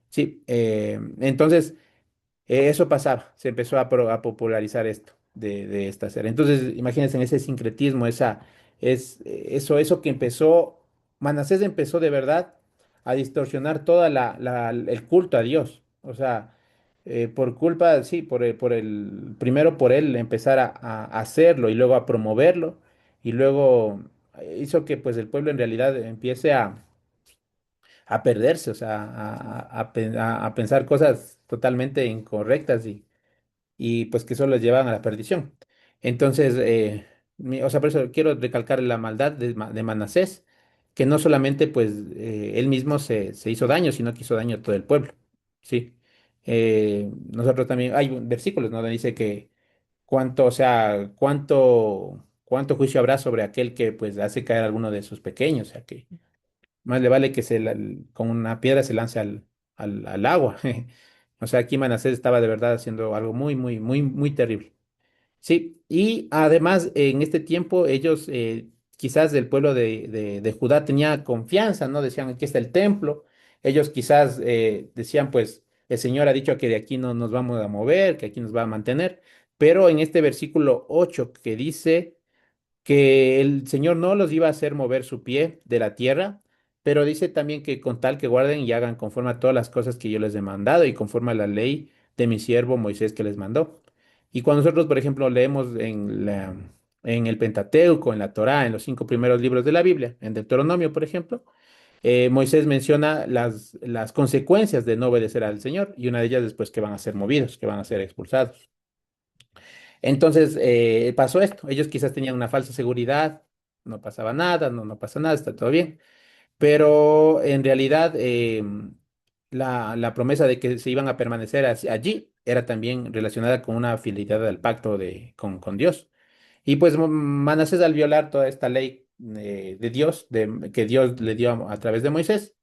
Sí, entonces eso pasaba, se empezó a popularizar esto de esta serie. Entonces, imagínense en ese sincretismo, eso que empezó, Manasés empezó de verdad a distorsionar toda el culto a Dios. O sea, por culpa, sí, primero por él empezar a hacerlo y luego a promoverlo, y luego hizo que pues el pueblo en realidad empiece a perderse, o sea, a pensar cosas totalmente incorrectas y pues que solo les llevan a la perdición. Entonces, o sea, por eso quiero recalcar la maldad de Manasés, que no solamente pues él mismo se hizo daño, sino que hizo daño a todo el pueblo. Sí. Nosotros también, hay versículos, ¿no? Donde dice que cuánto, o sea, cuánto juicio habrá sobre aquel que pues hace caer a alguno de sus pequeños, o sea, que más le vale que con una piedra se lance al agua. O sea, aquí Manasés estaba de verdad haciendo algo muy, muy, muy, muy terrible. Sí, y además en este tiempo ellos, quizás del pueblo de Judá tenía confianza, ¿no? Decían, aquí está el templo. Ellos quizás decían, pues, el Señor ha dicho que de aquí no nos vamos a mover, que aquí nos va a mantener. Pero en este versículo 8 que dice que el Señor no los iba a hacer mover su pie de la tierra, pero dice también que con tal que guarden y hagan conforme a todas las cosas que yo les he mandado y conforme a la ley de mi siervo Moisés que les mandó. Y cuando nosotros, por ejemplo, leemos en el Pentateuco, en la Torá, en los 5 primeros libros de la Biblia, en Deuteronomio, por ejemplo, Moisés menciona las consecuencias de no obedecer al Señor y una de ellas después que van a ser movidos, que van a ser expulsados. Entonces pasó esto. Ellos quizás tenían una falsa seguridad, no pasaba nada, no pasa nada, está todo bien. Pero en realidad la promesa de que se iban a permanecer allí era también relacionada con una fidelidad al pacto con Dios. Y pues Manasés al violar toda esta ley de Dios, que Dios le dio a través de Moisés,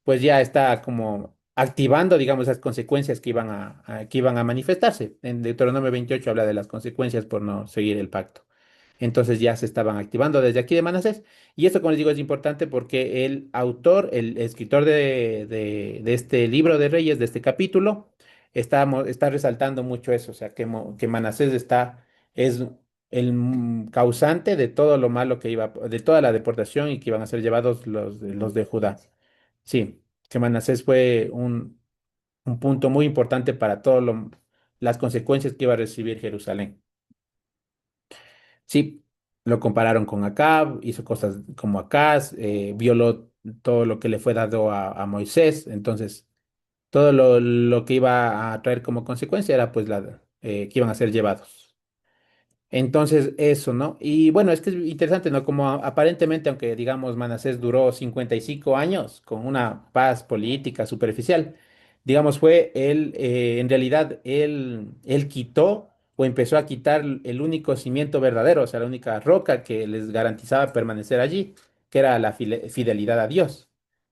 pues ya está como activando, digamos, esas consecuencias que iban a manifestarse. En Deuteronomio 28 habla de las consecuencias por no seguir el pacto. Entonces ya se estaban activando desde aquí de Manasés. Y esto, como les digo, es importante porque el autor, el escritor de este libro de Reyes, de este capítulo, está resaltando mucho eso, o sea, que Manasés es el causante de todo lo malo de toda la deportación y que iban a ser llevados los de Judá. Sí, que Manasés fue un punto muy importante para todas las consecuencias que iba a recibir Jerusalén. Sí, lo compararon con Acab, hizo cosas como Acaz, violó todo lo que le fue dado a Moisés, entonces todo lo que iba a traer como consecuencia era pues que iban a ser llevados. Entonces, eso, ¿no? Y bueno, es que es interesante, ¿no? Como aparentemente, aunque digamos Manasés duró 55 años con una paz política superficial, digamos, en realidad, él quitó o empezó a quitar el único cimiento verdadero, o sea, la única roca que les garantizaba permanecer allí, que era la fidelidad a Dios.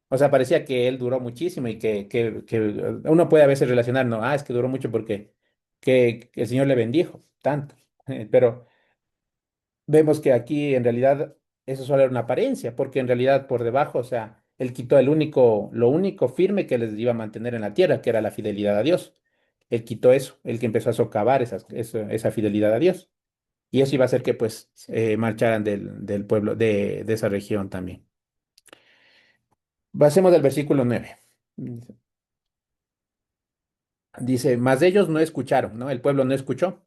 O sea, parecía que él duró muchísimo y que uno puede a veces relacionar, no, es que duró mucho porque que el Señor le bendijo tanto. Pero vemos que aquí en realidad eso solo era una apariencia, porque en realidad por debajo, o sea, él quitó lo único firme que les iba a mantener en la tierra, que era la fidelidad a Dios. Él quitó eso, el que empezó a socavar esa fidelidad a Dios. Y eso iba a hacer que pues marcharan del pueblo, de esa región también. Pasemos al versículo 9. Dice, mas ellos no escucharon, ¿no? El pueblo no escuchó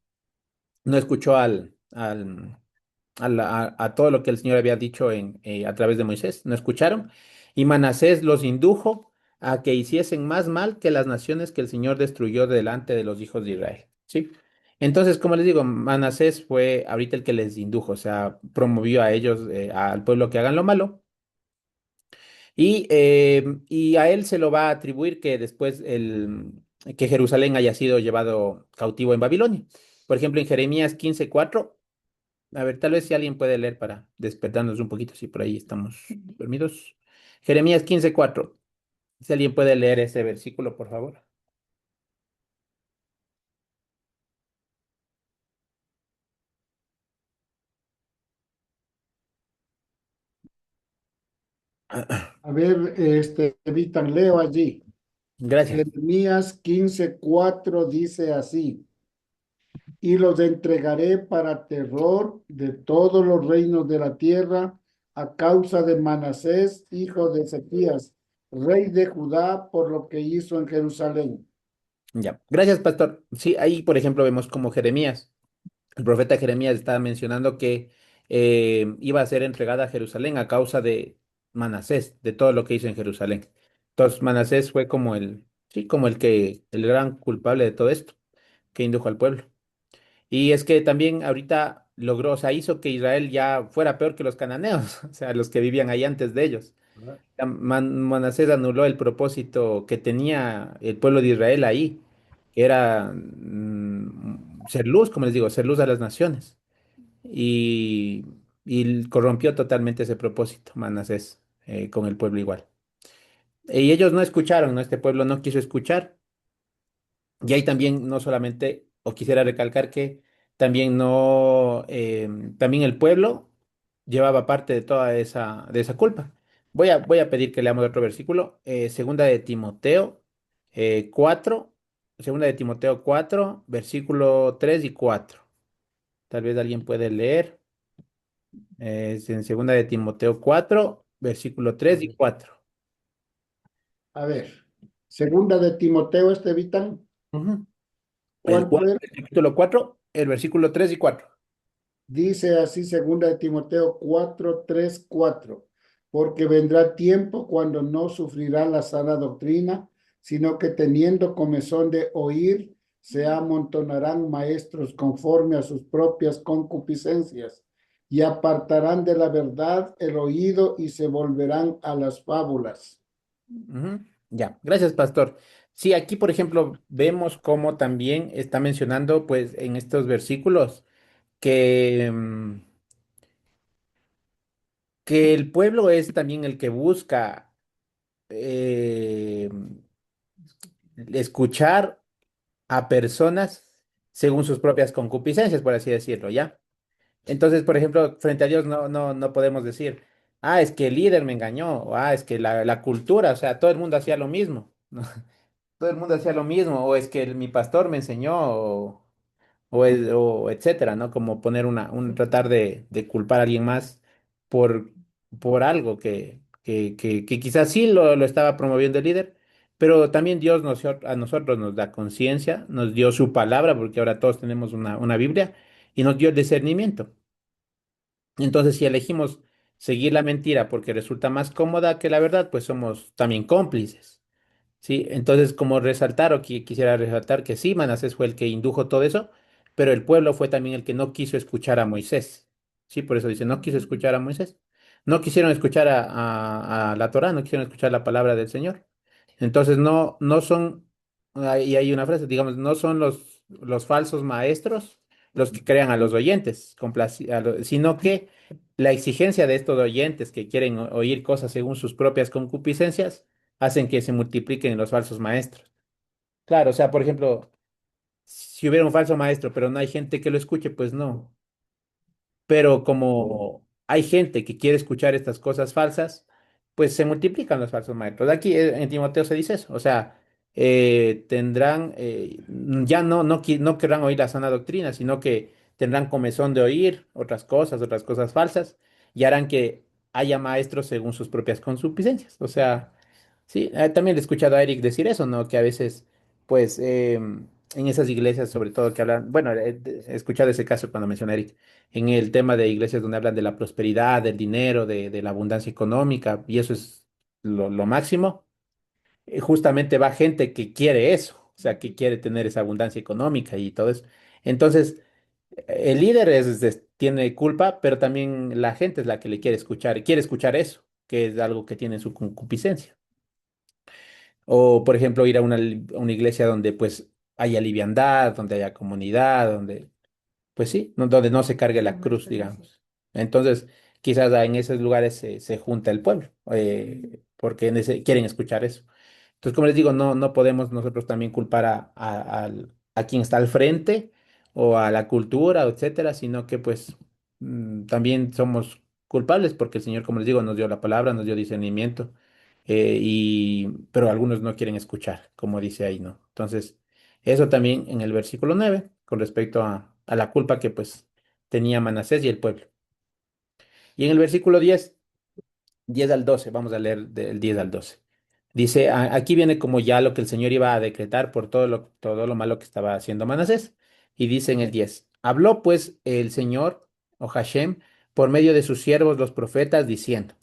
a todo lo que el Señor había dicho a través de Moisés, no escucharon, y Manasés los indujo a que hiciesen más mal que las naciones que el Señor destruyó delante de los hijos de Israel. ¿Sí? Entonces, como les digo, Manasés fue ahorita el que les indujo, o sea, promovió a ellos, al pueblo que hagan lo malo, y a él se lo va a atribuir que después que Jerusalén haya sido llevado cautivo en Babilonia. Por ejemplo, en Jeremías 15:4. A ver, tal vez si alguien puede leer para despertarnos un poquito, si por ahí estamos dormidos. Jeremías 15:4. Si alguien puede leer ese versículo, por favor. ver, Vitan, leo allí. Gracias. Jeremías 15:4 dice así, y los entregaré para terror de todos los reinos de la tierra a causa de Manasés, hijo de Ezequías, rey de Judá, por lo que hizo en Jerusalén. Ya. Gracias, pastor. Sí, ahí, por ejemplo, vemos como Jeremías. El profeta Jeremías estaba mencionando que iba a ser entregada a Jerusalén a causa de Manasés, de todo lo que hizo en Jerusalén. Entonces, Manasés fue como sí, como el gran culpable de todo esto, que indujo al pueblo. Y es que también ahorita logró, o sea, hizo que Israel ya fuera peor que los cananeos, o sea, los que vivían ahí antes de ellos. Manasés anuló el propósito que tenía el pueblo de Israel ahí, que era ser luz, como les digo, ser luz a las naciones y, y corrompió totalmente ese propósito, Manasés, con el pueblo igual. Y ellos no escucharon, ¿no? Este pueblo no quiso escuchar. Y ahí también no solamente, o quisiera recalcar que también no, también el pueblo llevaba parte de esa culpa. Voy a pedir que leamos otro versículo, segunda de Timoteo 4, segunda de Timoteo 4, versículo 3 y 4. Tal vez alguien puede leer. Es en segunda de Timoteo 4, versículo A 3 y ver, 4. segunda de Timoteo, Vitan, Ujú. ¿cuánto era? El capítulo 4, el versículo 3 y 4. Dice así, segunda de Timoteo 4:3-4, porque vendrá tiempo cuando no sufrirá la sana doctrina, sino que teniendo comezón de oír, se amontonarán maestros conforme a sus propias concupiscencias, y apartarán de la verdad el oído y se volverán a las fábulas. Ujú. Ya, gracias, pastor. Sí, aquí, por ejemplo, vemos cómo también está mencionando, pues, en estos versículos que, que el pueblo es también el que busca escuchar a personas según sus propias concupiscencias, por así decirlo, ¿ya? Entonces, por ejemplo, frente a Dios no podemos decir, ah, es que el líder me engañó, o ah, es que la cultura, o sea, todo el mundo hacía lo mismo, ¿no? Todo el mundo hacía lo mismo, o es que mi pastor me enseñó, o etcétera, ¿no? Como poner tratar de culpar a alguien más por, por algo que quizás sí lo estaba promoviendo el líder, pero también Dios a nosotros nos da conciencia, nos dio su palabra, porque ahora todos tenemos una Biblia, y nos dio el discernimiento. Entonces, si elegimos seguir la mentira porque resulta más cómoda que la verdad, pues somos también cómplices. Sí, entonces como resaltar o quisiera resaltar que sí, Manasés fue el que indujo todo eso, pero el pueblo fue también el que no quiso escuchar a Moisés. Sí, por eso dice, no quiso escuchar a Moisés. No quisieron escuchar a la Torá, no quisieron escuchar la palabra del Señor. Entonces no son, y hay una frase, digamos, no son los falsos maestros los que crean a los oyentes, sino que la exigencia de estos oyentes que quieren oír cosas según sus propias concupiscencias hacen que se multipliquen los falsos maestros. Claro, o sea, por ejemplo, si hubiera un falso maestro, pero no hay gente que lo escuche, pues no. Pero como hay gente que quiere escuchar estas cosas falsas, pues se multiplican los falsos maestros. Aquí en Timoteo se dice eso, o sea, tendrán, ya no querrán oír la sana doctrina, sino que tendrán comezón de oír otras cosas falsas, y harán que haya maestros según sus propias concupiscencias. O sea, sí, también le he escuchado a Eric decir eso, ¿no? Que a veces, pues, en esas iglesias, sobre todo que hablan, bueno, he escuchado ese caso cuando menciona Eric, en el tema de iglesias donde hablan de la prosperidad, del dinero, de la abundancia económica, y eso es lo máximo. Justamente va gente que quiere eso, o sea, que quiere tener esa abundancia económica y todo eso. Entonces, el líder tiene culpa, pero también la gente es la que le quiere escuchar eso, que es algo que tiene en su concupiscencia. O, por ejemplo, ir a a una iglesia donde pues haya liviandad, donde haya comunidad, donde, pues sí, donde no se cargue la Amor y cruz, felicidad. digamos. Entonces, quizás en esos lugares se junta el pueblo, porque quieren escuchar eso. Entonces, como les digo, no podemos nosotros también culpar a quien está al frente o a la cultura, etcétera, sino que pues también somos culpables porque el Señor, como les digo, nos dio la palabra, nos dio discernimiento pero algunos no quieren escuchar, como dice ahí, ¿no? Entonces, eso también en el versículo 9 con respecto a la culpa que pues tenía Manasés y el pueblo. Y en el versículo 10 al 12, vamos a leer del 10 al 12. Dice, aquí viene como ya lo que el Señor iba a decretar por todo lo malo que estaba haciendo Manasés. Y dice en el 10, habló pues el Señor, o Hashem, por medio de sus siervos los profetas, diciendo,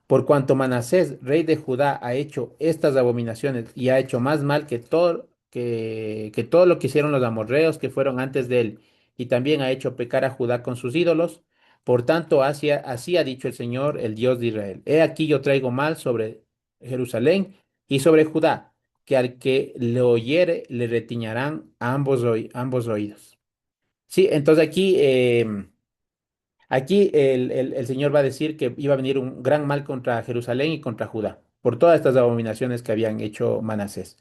por cuanto Manasés, rey de Judá, ha hecho estas abominaciones y ha hecho más mal que todo lo que hicieron los amorreos que fueron antes de él, y también ha hecho pecar a Judá con sus ídolos, por tanto, así ha dicho el Señor, el Dios de Israel. He aquí yo traigo mal sobre Jerusalén y sobre Judá, que al que le oyere le retiñarán ambos oídos. Sí, entonces aquí el Señor va a decir que iba a venir un gran mal contra Jerusalén y contra Judá, por todas estas abominaciones que habían hecho Manasés.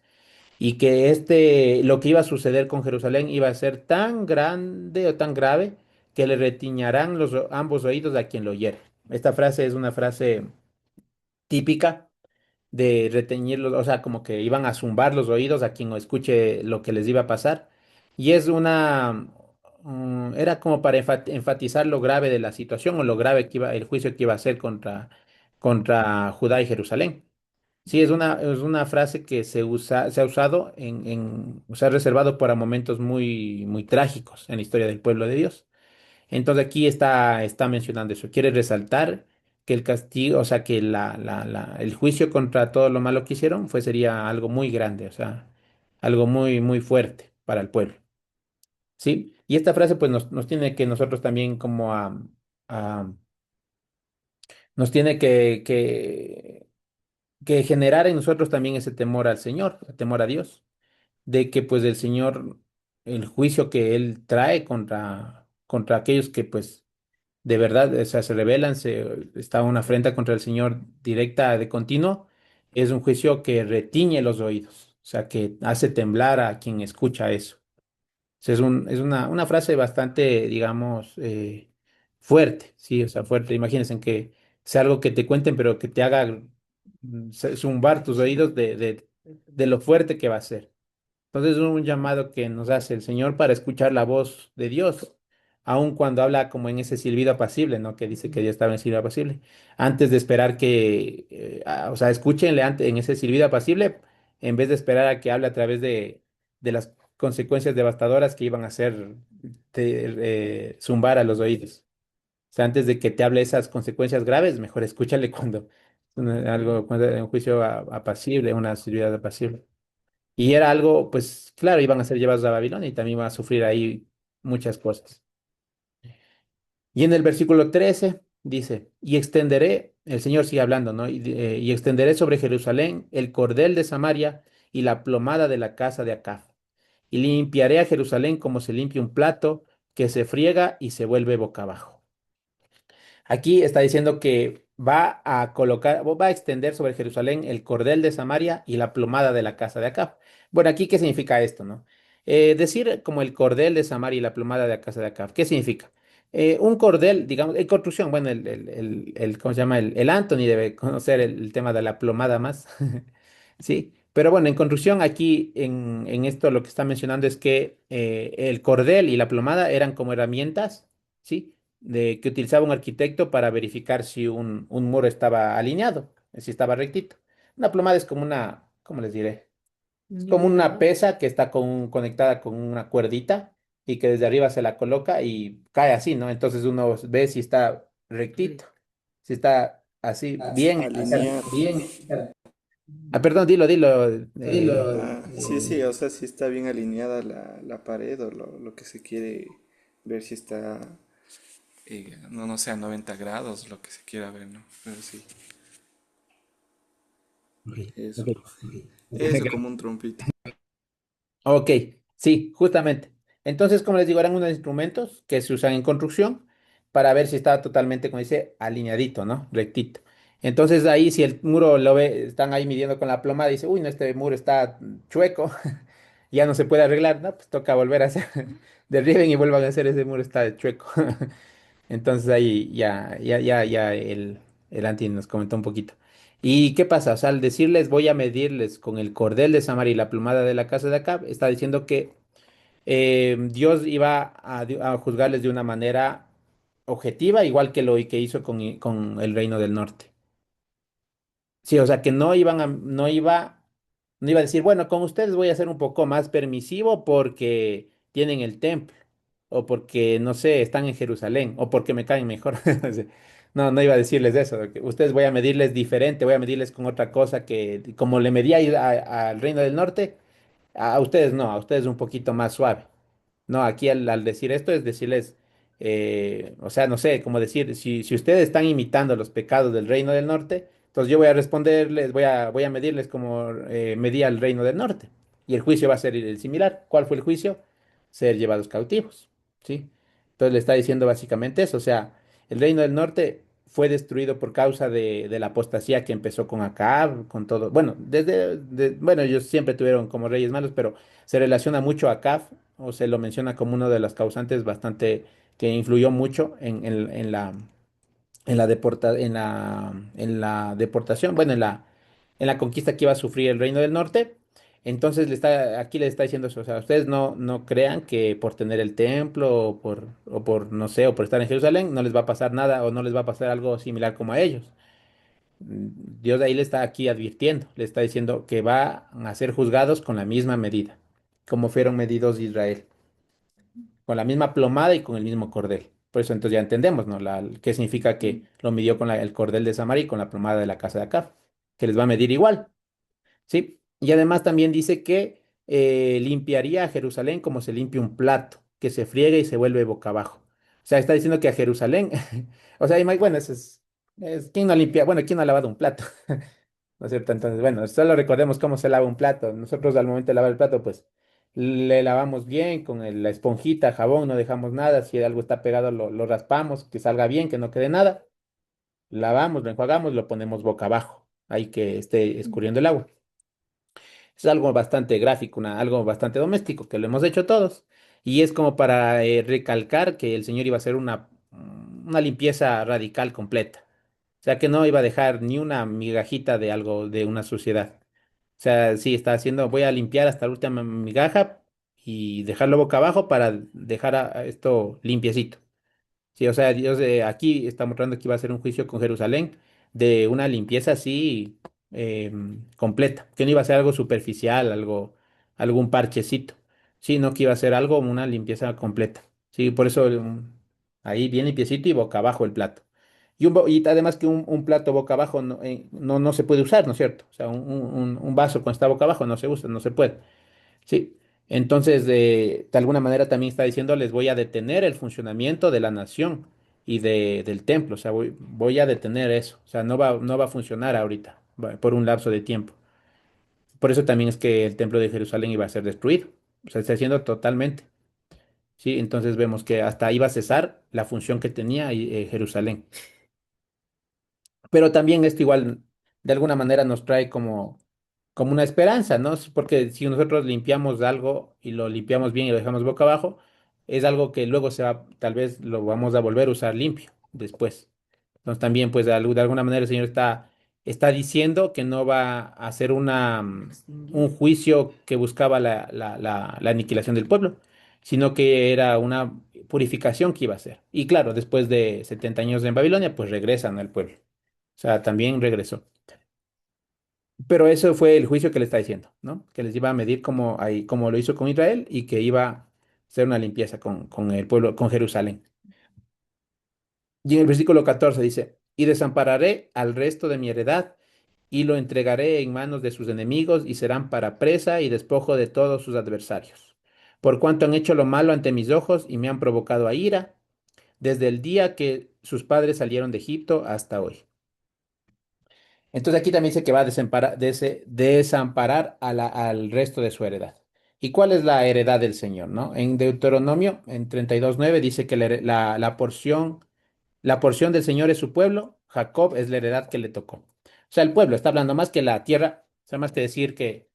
Y que lo que iba a suceder con Jerusalén iba a ser tan grande o tan grave que le retiñarán ambos oídos a quien lo oyere. Esta frase es una frase típica de reteñirlos, o sea, como que iban a zumbar los oídos a quien escuche lo que les iba a pasar. Y era como para enfatizar lo grave de la situación o lo grave el juicio que iba a ser contra Judá y Jerusalén. Sí, es una frase que se ha usado se ha reservado para momentos muy, muy trágicos en la historia del pueblo de Dios. Entonces aquí está mencionando eso. Quiere resaltar que el castigo, o sea, que el juicio contra todo lo malo que hicieron sería algo muy grande, o sea, algo muy, muy fuerte para el pueblo. ¿Sí? Y esta frase pues nos tiene que nosotros también a- nos tiene que generar en nosotros también ese temor al Señor, el temor a Dios, de que pues el Señor, el juicio que Él trae contra aquellos que pues de verdad, o sea, se rebelan, está una afrenta contra el Señor directa de continuo, es un juicio que retiñe los oídos, o sea, que hace temblar a quien escucha eso. O sea, es una frase bastante, digamos, fuerte, sí, o sea, fuerte. Imagínense que sea algo que te cuenten, pero que te haga zumbar tus oídos de lo fuerte que va a ser. Entonces es un llamado que nos hace el Señor para escuchar la voz de Dios, aun cuando habla como en ese silbido apacible, ¿no? Que dice que Dios estaba en silbido apacible. Antes de esperar o sea, escúchenle en ese silbido apacible, en vez de esperar a que hable a través de las consecuencias devastadoras que iban a hacer zumbar a los oídos. O sea, antes de que te hable esas consecuencias graves, mejor escúchale cuando un juicio apacible, una silbido apacible. Y era algo, pues claro, iban a ser llevados a Babilonia y también iban a sufrir ahí muchas cosas. Y en el versículo 13 dice, y extenderé, el Señor sigue hablando, ¿no? Y extenderé sobre Jerusalén el cordel de Samaria y la plomada de la casa de Acab. Y limpiaré a Jerusalén como se limpia un plato que se friega y se vuelve boca abajo. Aquí está diciendo que va a extender sobre Jerusalén el cordel de Samaria y la plomada de la casa de Acab. Bueno, aquí, ¿qué significa esto, no? Decir como el cordel de Samaria y la plomada de la casa de Acab, ¿qué significa? Un cordel, digamos, en construcción, bueno, ¿cómo se llama? El Anthony debe conocer el tema de la plomada más, ¿sí? Pero bueno, en construcción, aquí en esto lo que está mencionando es que el cordel y la plomada eran como herramientas, ¿sí? Que utilizaba un arquitecto para verificar si un muro estaba alineado, si estaba rectito. Una plomada es como ¿cómo les diré? Es como una pesa que está conectada con una cuerdita y que desde arriba se la coloca y cae así, ¿no? Entonces uno ve si está rectito, si está así, bien, Alineado. bien. Perdón, dilo. Sí, sí, o sea, si está bien alineada la pared o lo que se quiere ver si está, no, no sé, a 90 grados, lo que se quiera ver, ¿no? Pero sí, Ok, eso. ok. Eso como un trompito. Ok, sí, justamente. Entonces, como les digo, eran unos instrumentos que se usan en construcción para ver si está totalmente, como dice, alineadito, ¿no? Rectito. Entonces, ahí, si el muro lo ve, están ahí midiendo con la ploma, dice, uy, no, este muro está chueco, ya no se puede arreglar, ¿no? Pues toca volver a hacer, derriben y vuelvan a hacer ese muro está chueco. Entonces, ahí ya el Anti nos comentó un poquito. ¿Y qué pasa? O sea, al decirles voy a medirles con el cordel de Samar y la plumada de la casa de Acab, está diciendo que Dios iba a juzgarles de una manera objetiva, igual que lo que hizo con el reino del norte. Sí, o sea, que no iba a decir, bueno, con ustedes voy a ser un poco más permisivo porque tienen el templo, o porque, no sé, están en Jerusalén, o porque me caen mejor. O sea, no, no iba a decirles eso, que ustedes voy a medirles diferente, voy a medirles con otra cosa que, como le medí al Reino del Norte, a ustedes no, a ustedes un poquito más suave. No, aquí al decir esto es decirles, o sea, no sé, como decir, si ustedes están imitando los pecados del Reino del Norte, entonces yo voy a responderles, voy a medirles como medía el Reino del Norte. Y el juicio va a ser el similar. ¿Cuál fue el juicio? Ser llevados cautivos, ¿sí? Entonces le está diciendo básicamente eso, o sea, el Reino del Norte fue destruido por causa de la apostasía que empezó con Acab, con todo. Bueno, bueno, ellos siempre tuvieron como reyes malos, pero se relaciona mucho a Acab, o se lo menciona como uno de los causantes bastante que influyó mucho en la deportación, bueno, en la conquista que iba a sufrir el Reino del Norte. Entonces aquí le está diciendo eso, o sea, ustedes no crean que por tener el templo o por, no sé, o por estar en Jerusalén, no les va a pasar nada o no les va a pasar algo similar como a ellos. Dios ahí le está aquí advirtiendo, le está diciendo que van a ser juzgados con la misma medida, como fueron medidos de Israel, con la misma plomada y con el mismo cordel. Por eso entonces ya entendemos, ¿no? ¿Qué significa que lo midió con el cordel de Samaria y con la plomada de la casa de Acab? Que les va a medir igual, ¿sí? Y además también dice que limpiaría a Jerusalén como se limpia un plato, que se friega y se vuelve boca abajo. O sea, está diciendo que a Jerusalén, o sea, bueno, ¿quién no limpia? Bueno, ¿quién no ha lavado un plato? ¿No es cierto? Entonces, bueno, solo recordemos cómo se lava un plato. Nosotros al momento de lavar el plato, pues le lavamos bien con la esponjita, jabón, no dejamos nada. Si algo está pegado, lo raspamos, que salga bien, que no quede nada. Lavamos, lo enjuagamos, lo ponemos boca abajo, ahí que esté escurriendo el agua. Es algo bastante gráfico, algo bastante doméstico, que lo hemos hecho todos. Y es como para recalcar que el Señor iba a hacer una limpieza radical completa. O sea, que no iba a dejar ni una migajita de algo, de una suciedad. O sea, sí, está haciendo, voy a limpiar hasta la última migaja y dejarlo boca abajo para dejar a esto limpiecito. Sí, o sea, Dios aquí está mostrando que iba a ser un juicio con Jerusalén de una limpieza así completa, que no iba a ser algo superficial, algún parchecito, sino que iba a ser algo, una limpieza completa. Sí, por eso ahí bien limpiecito y boca abajo el plato. Y además que un plato boca abajo no se puede usar, ¿no es cierto? O sea, un vaso cuando está boca abajo no se usa, no se puede. Sí, entonces de alguna manera también está diciendo, les voy a detener el funcionamiento de la nación y del templo, o sea, voy a detener eso, o sea, no va a funcionar ahorita, por un lapso de tiempo. Por eso también es que el templo de Jerusalén iba a ser destruido, o sea, está haciendo totalmente. Sí, entonces vemos que hasta iba a cesar la función que tenía Jerusalén. Pero también esto igual de alguna manera nos trae como una esperanza, ¿no? Porque si nosotros limpiamos algo y lo limpiamos bien y lo dejamos boca abajo, es algo que luego tal vez lo vamos a volver a usar limpio después. Entonces también, pues de alguna manera el Señor está diciendo que no va a hacer un Extinguir. juicio que buscaba la aniquilación del pueblo, sino que era una purificación que iba a hacer. Y claro, después de 70 años en Babilonia, pues regresan al pueblo. O sea, también regresó. Pero eso fue el juicio que le está diciendo, ¿no? Que les iba a medir como lo hizo con Israel y que iba a hacer una limpieza con el pueblo, con Jerusalén. Y en el versículo 14 dice, y desampararé al resto de mi heredad y lo entregaré en manos de sus enemigos y serán para presa y despojo de todos sus adversarios. Por cuanto han hecho lo malo ante mis ojos y me han provocado a ira, desde el día que sus padres salieron de Egipto hasta hoy. Entonces aquí también dice que va a desamparar al resto de su heredad. ¿Y cuál es la heredad del Señor, no? En Deuteronomio, en 32:9 dice que la porción del Señor es su pueblo, Jacob es la heredad que le tocó. O sea, el pueblo está hablando más que la tierra, o sea, más que decir que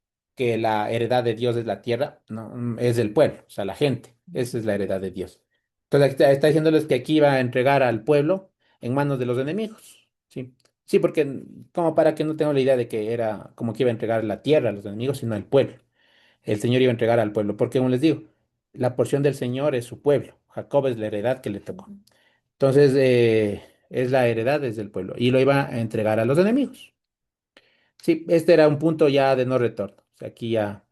la heredad de Dios es la tierra, no, es el pueblo, o sea, la gente, esa es la heredad de Dios. Entonces aquí está diciéndoles que aquí va a entregar al pueblo en manos de los enemigos, ¿sí? O Sí, porque como para que no tengan la idea de que era como que iba a entregar la tierra a los enemigos, sino al pueblo. El Señor iba a entregar al pueblo, porque como les digo, la porción del Señor es su pueblo. Jacob es la heredad que le tocó. Ujú. Entonces, es la heredad desde el pueblo y lo iba a entregar a los enemigos. Sí, este era un punto ya de no retorno. O sea, aquí ya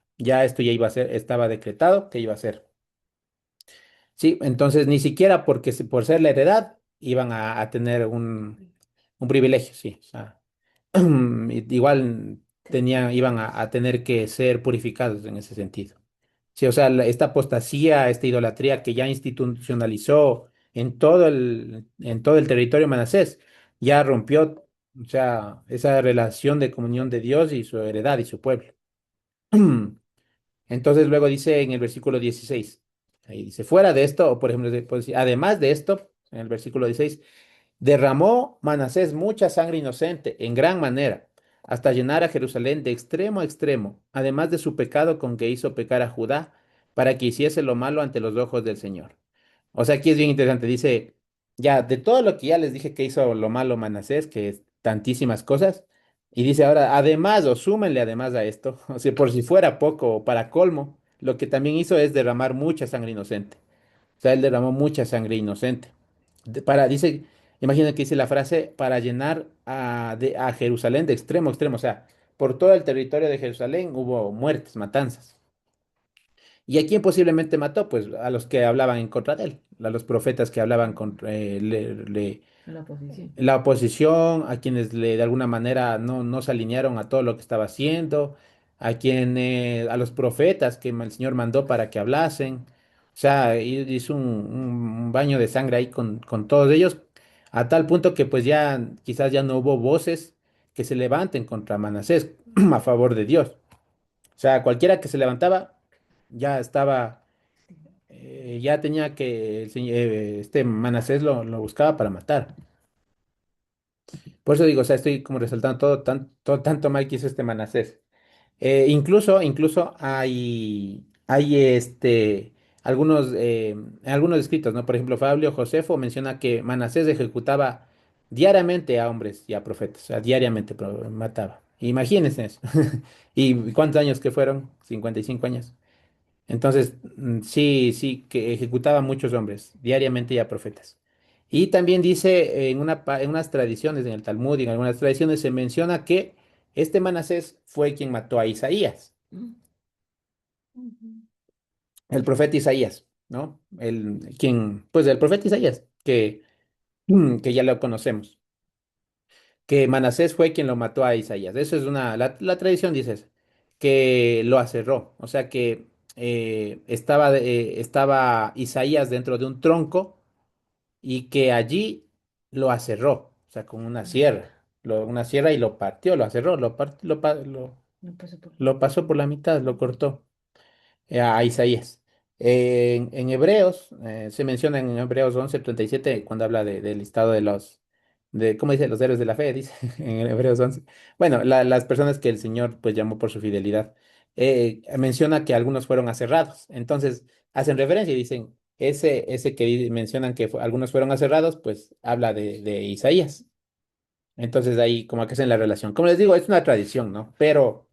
esto ya iba a ser, estaba decretado que iba a ser. Sí, entonces ni siquiera porque por ser la heredad iban a tener un privilegio, sí. O sea, igual iban a tener que ser purificados en ese sentido. Sí, o sea, esta apostasía, esta idolatría que ya institucionalizó en todo el territorio manasés, ya rompió, o sea, esa relación de comunión de Dios y su heredad y su pueblo. Entonces luego dice en el versículo 16, ahí dice, fuera de esto, o por ejemplo, puede decir, además de esto, en el versículo 16, derramó Manasés mucha sangre inocente en gran manera, hasta llenar a Jerusalén de extremo a extremo, además de su pecado con que hizo pecar a Judá, para que hiciese lo malo ante los ojos del Señor. O sea, aquí es bien interesante, dice, ya, de todo lo que ya les dije que hizo lo malo Manasés, que es tantísimas cosas, y dice ahora, además, o súmenle además a esto, o sea, por si fuera poco, o para colmo, lo que también hizo es derramar mucha sangre inocente. O sea, él derramó mucha sangre inocente. Dice, imagina que dice la frase, para llenar a Jerusalén de extremo a extremo. O sea, por todo el territorio de Jerusalén hubo muertes, matanzas. ¿Y a quién posiblemente mató? Pues a los que hablaban en contra de él, a los profetas que hablaban contra La oposición. la oposición, a quienes de alguna manera no se alinearon a todo lo que estaba haciendo, a los profetas que el Señor mandó para que hablasen. O sea, hizo un baño de sangre ahí con todos ellos, a tal punto que pues ya quizás ya no hubo voces que se levanten contra Manasés a favor de Dios. O sea, cualquiera que se levantaba ya estaba, ya tenía que, este Manasés lo buscaba para matar. Por eso digo, o sea, estoy como resaltando todo tanto mal que hizo este Manasés. Incluso hay algunos escritos, ¿no? Por ejemplo, Fabio Josefo menciona que Manasés ejecutaba diariamente a hombres y a profetas, o sea, diariamente mataba. Imagínense eso. ¿Y cuántos años que fueron? 55 años. Entonces, sí, sí, que ejecutaba muchos hombres diariamente y a profetas. Y también dice en unas tradiciones, en el Talmud y en algunas tradiciones se menciona que este Manasés fue quien mató a Isaías, Mm. Ujú. el profeta Isaías, ¿no? Pues el profeta Isaías, que ya lo conocemos, que Manasés fue quien lo mató a Isaías. Eso es la tradición dice eso, que lo aserró, o sea que estaba Isaías dentro de un tronco y que allí lo aserró, o sea, con una Mm. sierra, una sierra y lo partió, lo aserró, No pasó por. lo pasó por la mitad, lo cortó a Isaías. En Hebreos, se menciona en Hebreos 11:37 cuando habla del listado ¿cómo dice? Los héroes de la fe, dice en Hebreos 11. Bueno, las personas que el Señor pues llamó por su fidelidad. Menciona que algunos fueron aserrados. Entonces, hacen referencia y dicen, ese que mencionan que algunos fueron aserrados, pues habla de Isaías. Entonces ahí como que hacen la relación. Como les digo, es una tradición, ¿no? Pero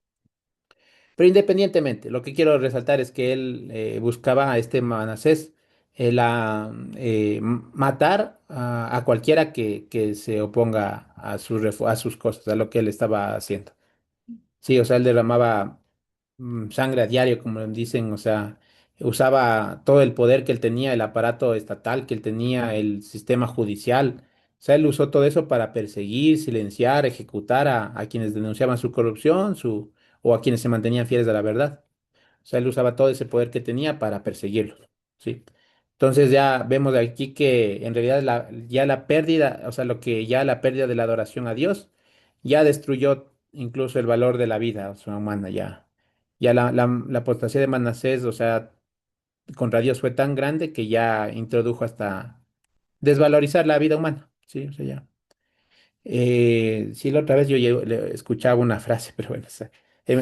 independientemente, lo que quiero resaltar es que él buscaba a este Manasés matar a cualquiera que se oponga a sus cosas, a lo que él estaba haciendo. Sí, o sea, él derramaba sangre a diario, como dicen, o sea, usaba todo el poder que él tenía, el aparato estatal que él tenía, el sistema judicial. O sea, él usó todo eso para perseguir, silenciar, ejecutar a quienes denunciaban su corrupción, o a quienes se mantenían fieles a la verdad. O sea, él usaba todo ese poder que tenía para perseguirlos, ¿sí? Entonces ya vemos aquí que en realidad ya la pérdida, o sea, ya la pérdida de la adoración a Dios, ya destruyó incluso el valor de la vida, o sea, humana, ya la apostasía de Manasés, o sea, contra Dios fue tan grande que ya introdujo hasta desvalorizar la vida humana, ¿sí? O sea, ya. Sí, la otra vez escuchaba una frase, pero bueno, o sea,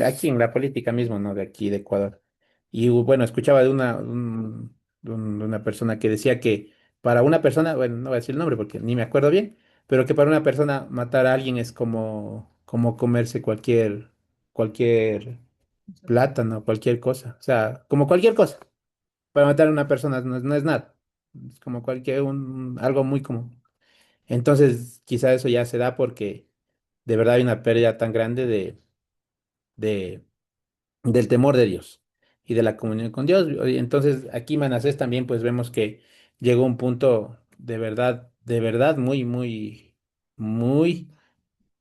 aquí en la política mismo, ¿no? De aquí, de Ecuador. Y bueno, escuchaba de una persona que decía que para una persona, bueno, no voy a decir el nombre porque ni me acuerdo bien, pero que para una persona matar a alguien es como comerse cualquier plátano, cualquier cosa, o sea, como cualquier cosa. Para matar a una persona no es nada, es como algo muy común. Entonces, quizá eso ya se da porque de verdad hay una pérdida tan grande de, del temor de Dios y de la comunión con Dios. Y entonces, aquí Manasés también, pues vemos que llegó a un punto de verdad, muy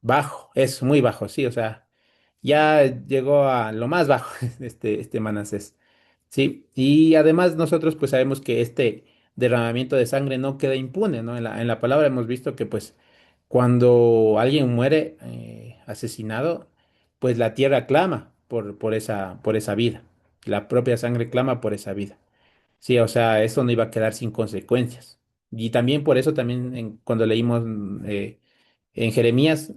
bajo, es muy bajo, sí, o sea, ya llegó a lo más bajo este Manasés, sí, y además nosotros pues sabemos que este derramamiento de sangre no queda impune, ¿no? En la palabra hemos visto que pues cuando alguien muere asesinado, pues la tierra clama por esa vida, la propia sangre clama por esa vida. Sí, o sea, eso no iba a quedar sin consecuencias. Y también por eso también cuando leímos en Jeremías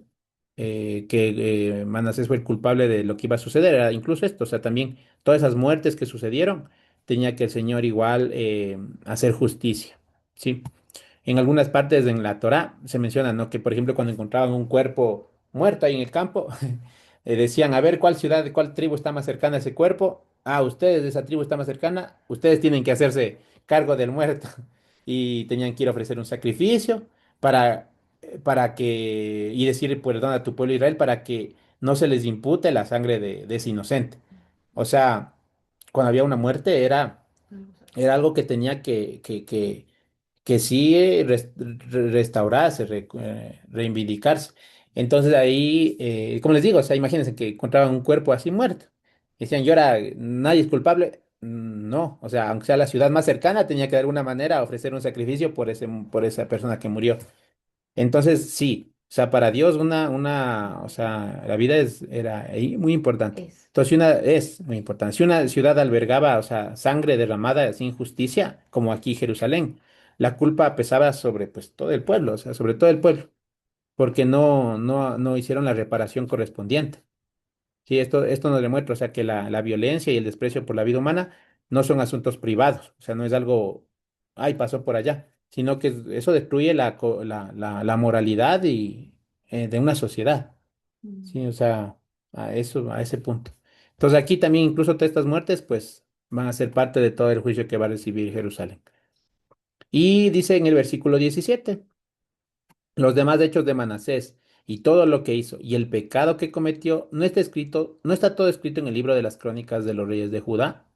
que Manasés fue el culpable de lo que iba a suceder, era incluso esto, o sea, también todas esas muertes que sucedieron, tenía que el Señor igual hacer justicia. ¿Sí? En algunas partes en la Torá se menciona, ¿no? Que, por ejemplo, cuando encontraban un cuerpo muerto ahí en el campo, decían, a ver cuál ciudad, cuál tribu está más cercana a ese cuerpo. Ah, ustedes de esa tribu está más cercana, ustedes tienen que hacerse cargo del muerto. Y tenían que ir a ofrecer un sacrificio para, y decir perdón a tu pueblo Israel para que no se les impute la sangre de ese inocente. O sea, cuando había una muerte era algo que tenía que sí restaurarse, reivindicarse. Entonces ahí, como les digo, o sea, imagínense que encontraban un cuerpo así muerto. Decían, yo era, nadie es culpable. No, o sea, aunque sea la ciudad más cercana, tenía que de alguna manera ofrecer un sacrificio por esa persona que murió. Entonces, sí, o sea, para Dios o sea, la vida era ahí muy importante. Es. Entonces, es muy importante. Si una ciudad albergaba, o sea, sangre derramada sin justicia, como aquí Jerusalén, la culpa pesaba sobre, pues, todo el pueblo, o sea, sobre todo el pueblo, porque no hicieron la reparación correspondiente. Sí, esto nos demuestra, o sea, que la violencia y el desprecio por la vida humana no son asuntos privados, o sea, no es algo, ay, pasó por allá, sino que eso destruye la moralidad de una sociedad, Mm. sí, o sea, a ese punto. Entonces aquí también incluso todas estas muertes, pues, van a ser parte de todo el juicio que va a recibir Jerusalén. Y dice en el versículo 17 los demás hechos de Manasés y todo lo que hizo y el pecado que cometió no está escrito, no está todo escrito en el libro de las crónicas de los reyes de Judá.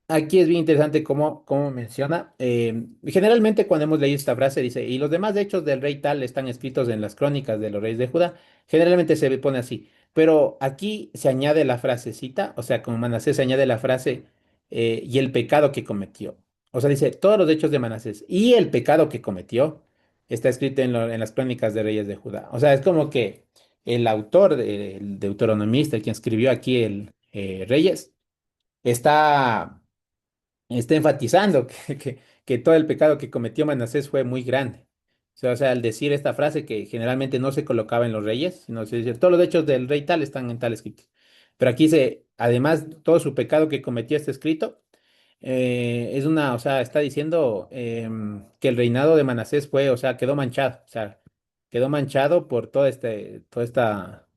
Aquí es bien interesante cómo menciona. Generalmente cuando hemos leído esta frase dice, y los demás hechos del rey tal están escritos en las crónicas de los reyes de Judá. Generalmente se pone así. Pero aquí se añade la frasecita, o sea, como Manasés se añade la frase y el pecado que cometió. O sea, dice, todos los hechos de Manasés y el pecado que cometió está escrito en las crónicas de reyes de Judá. O sea, es como que el autor, el deuteronomista, el quien escribió aquí el Reyes, está enfatizando que todo el pecado que cometió Manasés fue muy grande. O sea, al decir esta frase que generalmente no se colocaba en los reyes, sino se dice, todos los hechos del rey tal están en tal escrito. Pero aquí además, todo su pecado que cometió está escrito. O sea, está diciendo que el reinado de Manasés o sea, quedó manchado. O sea, quedó manchado por toda esta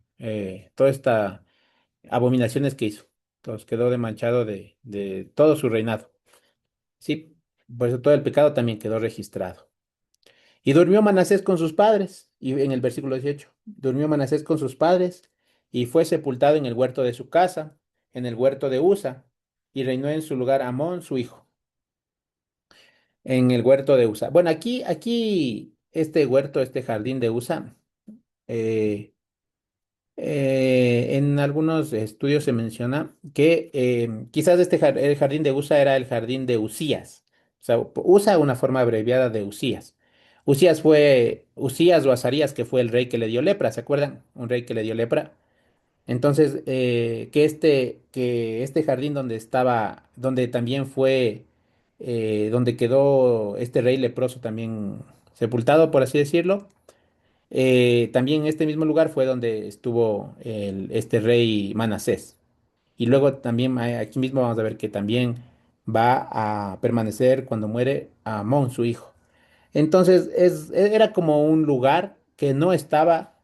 abominaciones que hizo. Entonces quedó de manchado de todo su reinado. Sí, por eso todo el pecado también quedó registrado. Y durmió Manasés con sus padres, y en el versículo 18, durmió Manasés con sus padres y fue sepultado en el huerto de su casa, en el huerto de Usa, y reinó en su lugar Amón, su hijo, en el huerto de Usa. Bueno, aquí, este huerto, este jardín de Usa, eh, en algunos estudios se menciona que quizás el jardín de Usa era el jardín de Usías. O sea, usa una forma abreviada de Usías. Usías o Azarías, que fue el rey que le dio lepra, ¿se acuerdan? Un rey que le dio lepra. Entonces, que este jardín donde también donde quedó este rey leproso también sepultado, por así decirlo, también en este mismo lugar fue donde estuvo este rey Manasés. Y luego también aquí mismo vamos a ver que también va a permanecer cuando muere Amón, su hijo. Entonces, era como un lugar que no estaba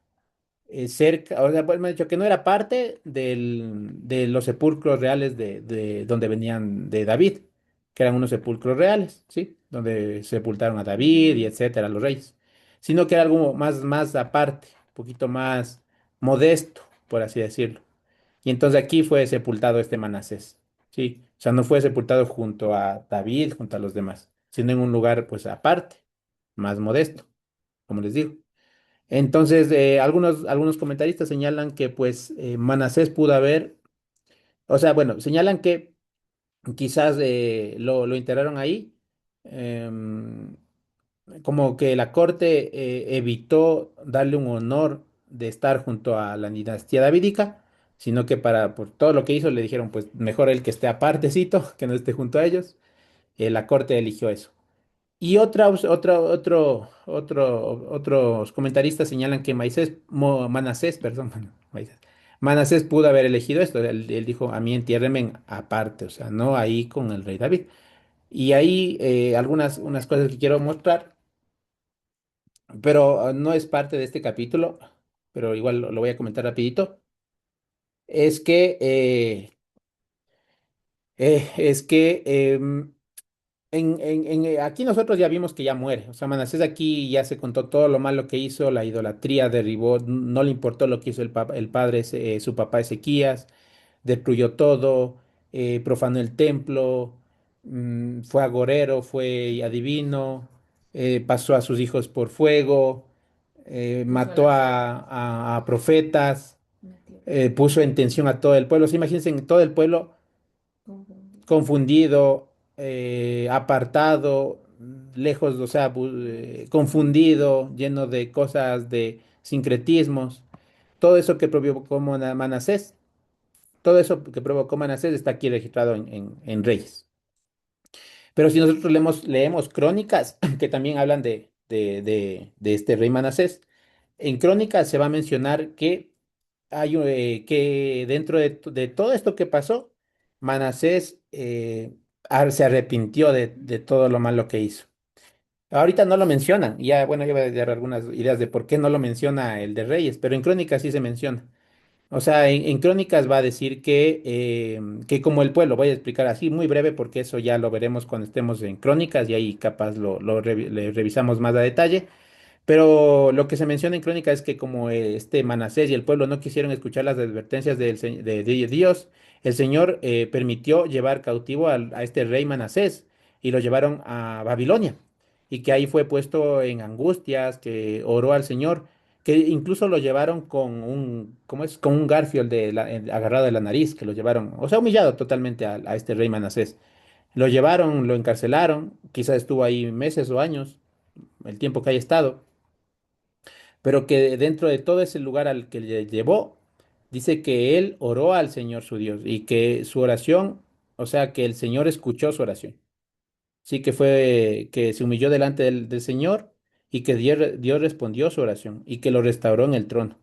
cerca, o sea, pues me ha dicho que no era parte de los sepulcros reales de donde venían de David, que eran unos sepulcros reales, ¿sí? Donde sepultaron a David y Mm, etcétera, los reyes, sino que era algo más aparte, un poquito más modesto, por así decirlo. Y entonces aquí fue sepultado este Manasés, ¿sí? O sea, no fue sepultado junto a David, junto a los demás, sino en un lugar pues aparte, más modesto, como les digo. Entonces, algunos comentaristas señalan que pues Manasés pudo haber, o sea, bueno, señalan que quizás lo enterraron ahí, em, como que la corte evitó darle un honor de estar junto a la dinastía davídica, sino que por todo lo que hizo le dijeron, pues mejor él que esté apartecito, que no esté junto a ellos. La corte eligió eso. Y otros comentaristas señalan que Manasés, perdón, Manasés pudo haber elegido esto. Él dijo, a mí entiérrenme aparte, o sea, no ahí con el rey David. Y ahí unas cosas que quiero mostrar, pero no es parte de este capítulo, pero igual lo voy a comentar rapidito. Es que, es que aquí nosotros ya vimos que ya muere. O sea, Manasés aquí ya se contó todo lo malo que hizo, la idolatría derribó, no le importó lo que hizo el padre, su papá Ezequías, destruyó todo, profanó el templo, fue agorero, fue adivino, pasó a sus hijos por fuego, puso a mató la gente a profetas, en la tierra. puso en tensión a todo el pueblo. O sea, imagínense en todo el pueblo Confundido. confundido, apartado, lejos, o sea, confundido, lleno de cosas, de sincretismos. Todo eso que provocó Manasés, todo eso que provocó Manasés está aquí registrado en Reyes. Pero si nosotros leemos crónicas que también hablan de este rey Manasés, en crónicas se va a mencionar que que dentro de todo esto que pasó, Manasés se arrepintió de todo lo malo que hizo. Ahorita no lo mencionan, ya bueno, ya voy a dar algunas ideas de por qué no lo menciona el de Reyes, pero en Crónicas sí se menciona. O sea, en Crónicas va a decir que como el pueblo, voy a explicar así muy breve porque eso ya lo veremos cuando estemos en Crónicas y ahí capaz le revisamos más a detalle. Pero lo que se menciona en Crónica es que como este Manasés y el pueblo no quisieron escuchar las advertencias de Dios, el Señor permitió llevar cautivo a este rey Manasés y lo llevaron a Babilonia. Y que ahí fue puesto en angustias, que oró al Señor, que incluso lo llevaron ¿cómo es? Con un garfio agarrado de la nariz, que lo llevaron, o sea, humillado totalmente a este rey Manasés. Lo llevaron, lo encarcelaron, quizás estuvo ahí meses o años, el tiempo que haya estado, pero que dentro de todo ese lugar al que le llevó, dice que él oró al Señor su Dios y que su oración, o sea, que el Señor escuchó su oración. Sí, que fue que se humilló delante del Señor y que Dios respondió su oración y que lo restauró en el trono.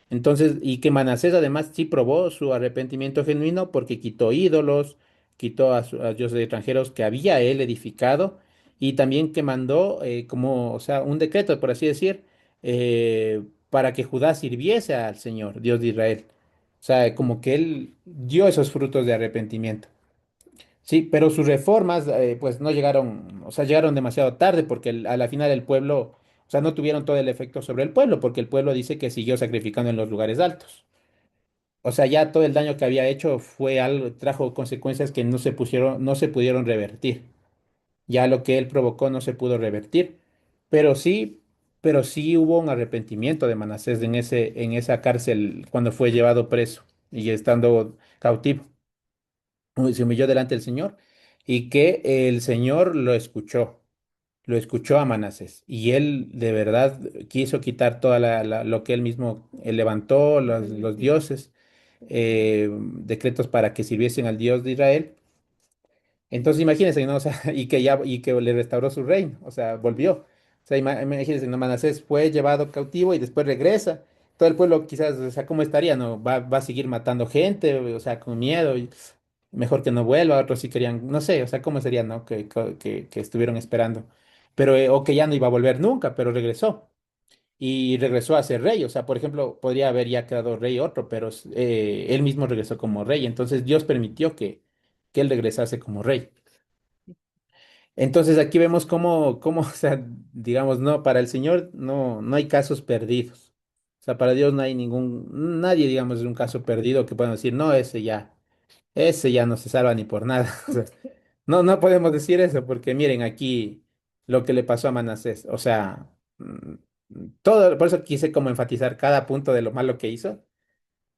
Entonces, y que Manasés además sí probó su arrepentimiento genuino porque quitó ídolos, quitó a dioses extranjeros que había él edificado y también que mandó como, o sea, un decreto, por así decir, para que Judá sirviese al Señor, Dios de Israel. O sea, como que él dio esos frutos de arrepentimiento. Sí, pero sus reformas pues no llegaron, o sea, llegaron demasiado tarde porque a la final el pueblo, o sea, no tuvieron todo el efecto sobre el pueblo porque el pueblo dice que siguió sacrificando en los lugares altos. O sea, ya todo el daño que había hecho fue algo, trajo consecuencias que no se pudieron revertir. Ya lo que él provocó no se pudo revertir, pero sí, pero sí hubo un arrepentimiento de Manasés en esa cárcel cuando fue llevado preso y estando cautivo se humilló delante del Señor y que el Señor lo escuchó a Manasés y él de verdad quiso quitar toda lo que él mismo levantó, los Permitió. dioses, decretos para que sirviesen al Dios de Israel. Entonces imagínense, ¿no? O sea, y que le restauró su reino, o sea, volvió. O sea, imagínense, ¿no? Manasés fue llevado cautivo y después regresa. Todo el pueblo quizás, o sea, ¿cómo estaría? ¿No? Va a seguir matando gente, o sea, con miedo. Mejor que no vuelva, otros sí querían, no sé, o sea, cómo sería, ¿no? Que estuvieron esperando. pero o que ya no iba a volver nunca, pero regresó. Y regresó a ser rey. O sea, por ejemplo, podría haber ya quedado rey otro, pero él mismo regresó como rey. Entonces Dios permitió que él regresase como rey. Entonces aquí vemos cómo, o sea, digamos, no, para el Señor no hay casos perdidos. O sea, para Dios no hay nadie, digamos, es un caso perdido que puedan decir, no, ese ya no se salva ni por nada. O sea, no podemos decir eso porque miren aquí lo que le pasó a Manasés. O sea, todo, por eso quise como enfatizar cada punto de lo malo que hizo.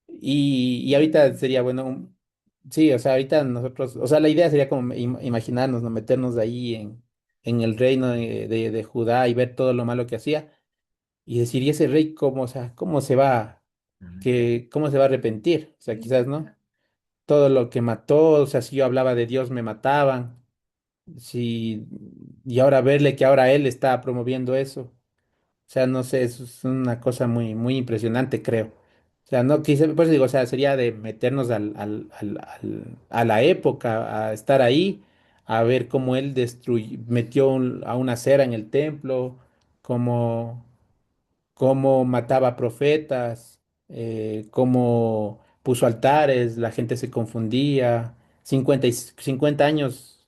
Y ahorita sería bueno, sí, o sea, ahorita nosotros, o sea, la idea sería como imaginarnos, ¿no? Meternos ahí en el reino de Judá y ver todo lo malo que hacía y decir, ¿y ese rey cómo, o sea, cómo se va a arrepentir? O sea, quizás, ¿no? Todo lo que mató, o sea, si yo hablaba de Dios me mataban, si, y ahora verle que ahora él está promoviendo eso. O sea, no sé, eso es una cosa muy impresionante, creo. O sea, no quise, por eso digo, o sea, sería de meternos a la época, a estar ahí, a ver cómo él metió a una cera en el templo, cómo, cómo mataba profetas, cómo puso altares, la gente se confundía, 50 años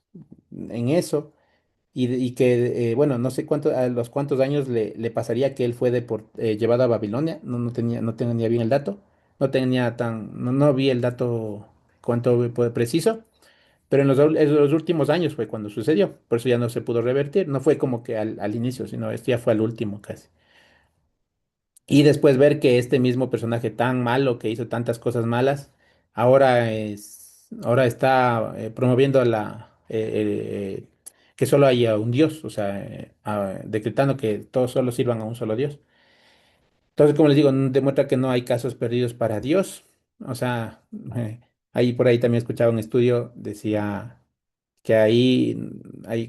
en eso. Y que, bueno, no sé a los cuántos años le pasaría que él fue llevado a Babilonia, no tenía bien el dato, no vi el dato cuánto fue preciso, pero en los últimos años fue cuando sucedió, por eso ya no se pudo revertir, no fue como que al inicio, sino esto ya fue al último casi. Y después ver que este mismo personaje tan malo, que hizo tantas cosas malas, ahora está promoviendo que solo haya un Dios, o sea, decretando que todos solo sirvan a un solo Dios. Entonces, como les digo, demuestra que no hay casos perdidos para Dios. O sea, ahí por ahí también escuchaba un estudio, decía que ahí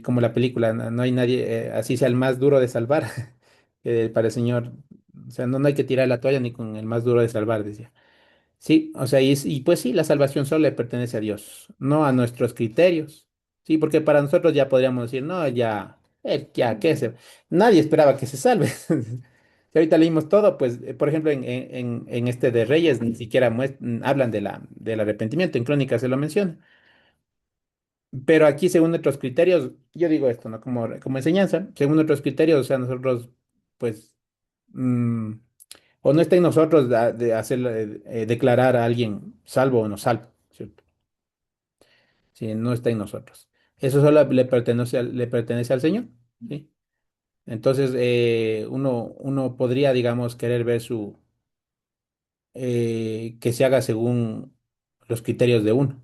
como la película, no hay nadie, así sea el más duro de salvar, para el Señor, o sea, no hay que tirar la toalla ni con el más duro de salvar, decía. Sí, o sea, y pues sí, la salvación solo le pertenece a Dios, no a nuestros criterios. Sí, porque para nosotros ya podríamos decir, no, ya, nadie esperaba que se salve. Si ahorita leímos todo, pues, por ejemplo, en este de Reyes, ni siquiera hablan del arrepentimiento, en Crónicas se lo menciona. Pero aquí, según nuestros criterios, yo digo esto, ¿no? Como enseñanza, según nuestros criterios, o sea, nosotros, pues, mm, o no está en nosotros de hacer, declarar a alguien salvo o no salvo, ¿cierto? Sí, no está en nosotros. Eso solo le pertenece al Señor, ¿sí? Entonces, uno podría, digamos, querer ver que se haga según los criterios de uno,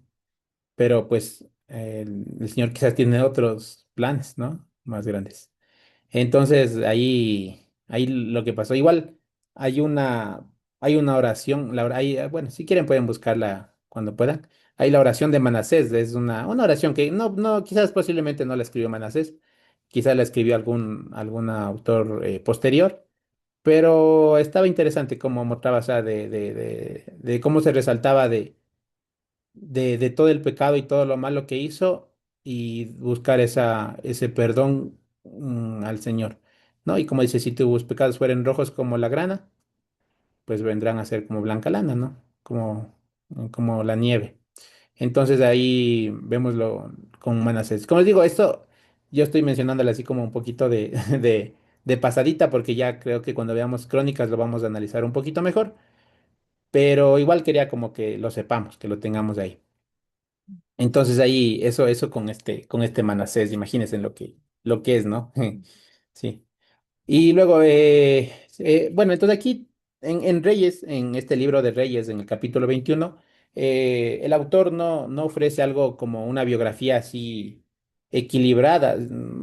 pero pues el Señor quizás tiene otros planes, ¿no? Más grandes. Entonces, ahí lo que pasó. Igual hay una oración, bueno, si quieren pueden buscarla cuando puedan. Hay la oración de Manasés, es una oración que quizás posiblemente no la escribió Manasés, quizás la escribió algún autor posterior, pero estaba interesante cómo mostraba, o sea, de cómo se resaltaba de todo el pecado y todo lo malo que hizo y buscar ese perdón al Señor, ¿no? Y como dice, si tus pecados fueren rojos como la grana, pues vendrán a ser como blanca lana, ¿no? Como la nieve. Entonces ahí vemoslo con Manasés. Como les digo, esto yo estoy mencionándole así como un poquito de pasadita, porque ya creo que cuando veamos crónicas lo vamos a analizar un poquito mejor, pero igual quería como que lo sepamos, que lo tengamos ahí. Entonces ahí, eso con este Manasés, imagínense lo que es, ¿no? Sí. Y luego, bueno, entonces aquí en Reyes, en este libro de Reyes, en el capítulo 21, el autor no ofrece algo como una biografía así equilibrada,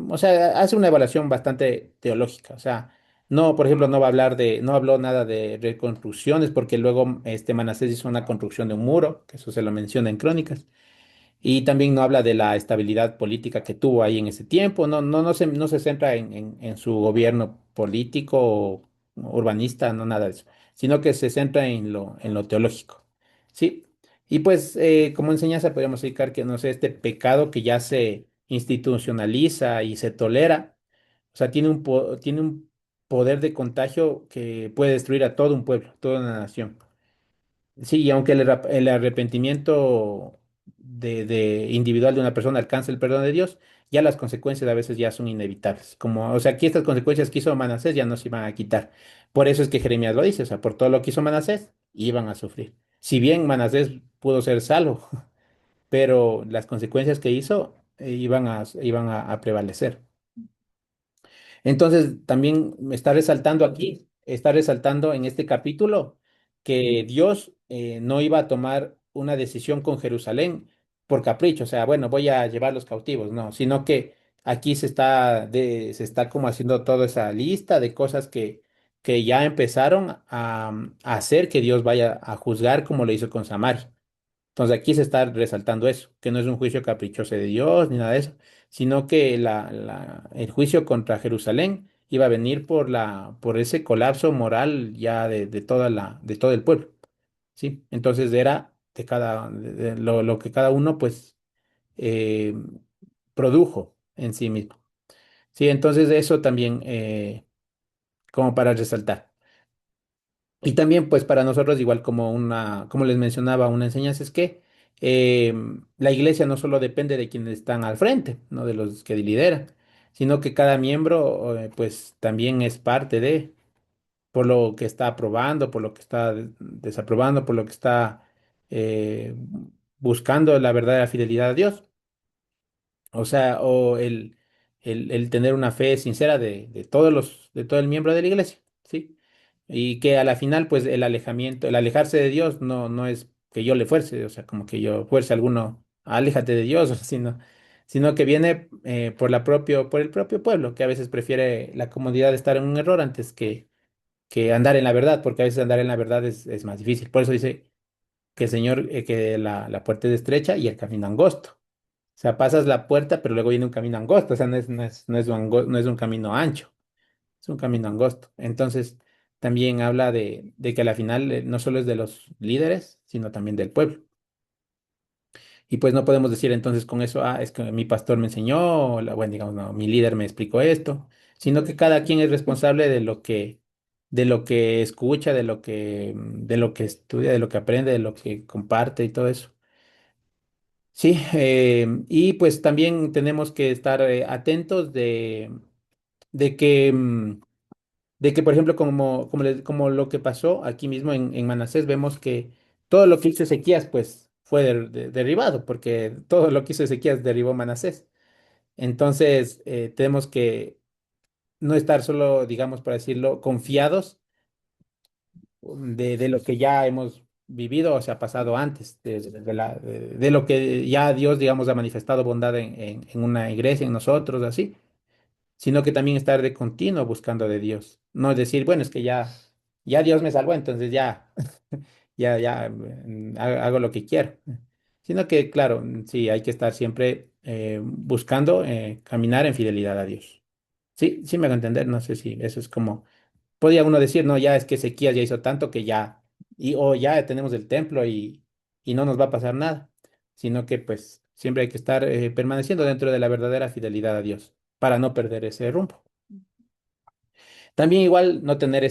o sea, hace una evaluación bastante teológica, o sea, no, por ejemplo, no habló nada de reconstrucciones, porque luego este Manasés hizo una construcción de un muro, que eso se lo menciona en Crónicas. Y también no habla de la estabilidad política que tuvo ahí en ese tiempo, no se centra en su gobierno político o urbanista, no nada de eso, sino que se centra en lo teológico. ¿Sí? Y pues como enseñanza podríamos explicar que, no sé, este pecado que ya se institucionaliza y se tolera, O sea, tiene un poder de contagio que puede destruir a todo un pueblo, toda una nación. Sí, y aunque el arrepentimiento de individual de una persona alcance el perdón de Dios, ya las consecuencias a veces ya son inevitables. Como, o sea, aquí estas consecuencias que hizo Manasés ya no se iban a quitar. Por eso es que Jeremías lo dice, o sea, por todo lo que hizo Manasés, iban a sufrir. Si bien Manasés pudo ser salvo, pero las consecuencias que hizo iban a prevalecer. Entonces, también me está resaltando aquí, está resaltando en este capítulo que Dios no iba a tomar una decisión con Jerusalén por capricho, o sea, bueno, voy a llevar los cautivos, no, sino que aquí se está como haciendo toda esa lista de cosas que ya empezaron a hacer que Dios vaya a juzgar como lo hizo con Samaria. Entonces aquí se está resaltando eso, que no es un juicio caprichoso de Dios ni nada de eso, sino que el juicio contra Jerusalén iba a venir por ese colapso moral ya de todo el pueblo, ¿sí? Entonces era de lo que cada uno pues eh, produjo en sí mismo, ¿sí? Entonces eso también como para resaltar. Y también, pues para nosotros, igual como les mencionaba, una enseñanza es que eh, la iglesia no solo depende de quienes están al frente, no de los que lideran, sino que cada miembro, pues también es parte por lo que está aprobando, por lo que está desaprobando, por lo que está eh, buscando la verdadera fidelidad a Dios. O sea, el tener una fe sincera de todo el miembro de la iglesia, ¿sí? Y que a la final, pues, el alejarse de Dios no es que yo le fuerce, o sea, como que yo fuerce a alguno, aléjate de Dios, sino que viene por el propio pueblo, que a veces prefiere la comodidad de estar en un error antes que andar en la verdad, porque a veces andar en la verdad es más difícil. Por eso dice que el Señor, que la puerta es estrecha y el camino angosto. O sea, pasas la puerta, pero luego viene un camino angosto, o sea, no es un camino ancho, es un camino angosto. Entonces, también habla de que a la final no solo es de los líderes, sino también del pueblo. Y pues no podemos decir entonces con eso, es que mi pastor me enseñó, bueno, digamos, no, mi líder me explicó esto, sino que cada quien es responsable de lo que escucha, de lo que estudia, de lo que aprende, de lo que comparte y todo eso. Sí, y pues también tenemos que estar atentos de que, mm, de que, por ejemplo, como lo que pasó aquí mismo en Manasés, vemos que todo lo que hizo Ezequías, pues, fue derribado, porque todo lo que hizo Ezequías derribó Manasés. Entonces, tenemos que no estar solo, digamos, para decirlo, confiados de lo que ya hemos vivido o se ha pasado antes, de lo que ya Dios, digamos, ha manifestado bondad en una iglesia, en nosotros, así, sino que también estar de continuo buscando de Dios. No es decir, bueno, es que ya Dios me salvó, entonces ya, ya hago lo que quiero. Sino que, claro, sí, hay que estar siempre buscando caminar en fidelidad a Dios. Sí, sí me hago entender, no sé si eso es como podía uno decir, no, ya es que Ezequías ya hizo tanto que ya, o ya tenemos el templo y no nos va a pasar nada, sino que pues siempre hay que estar permaneciendo dentro de la verdadera fidelidad a Dios para no perder ese rumbo. También igual no tener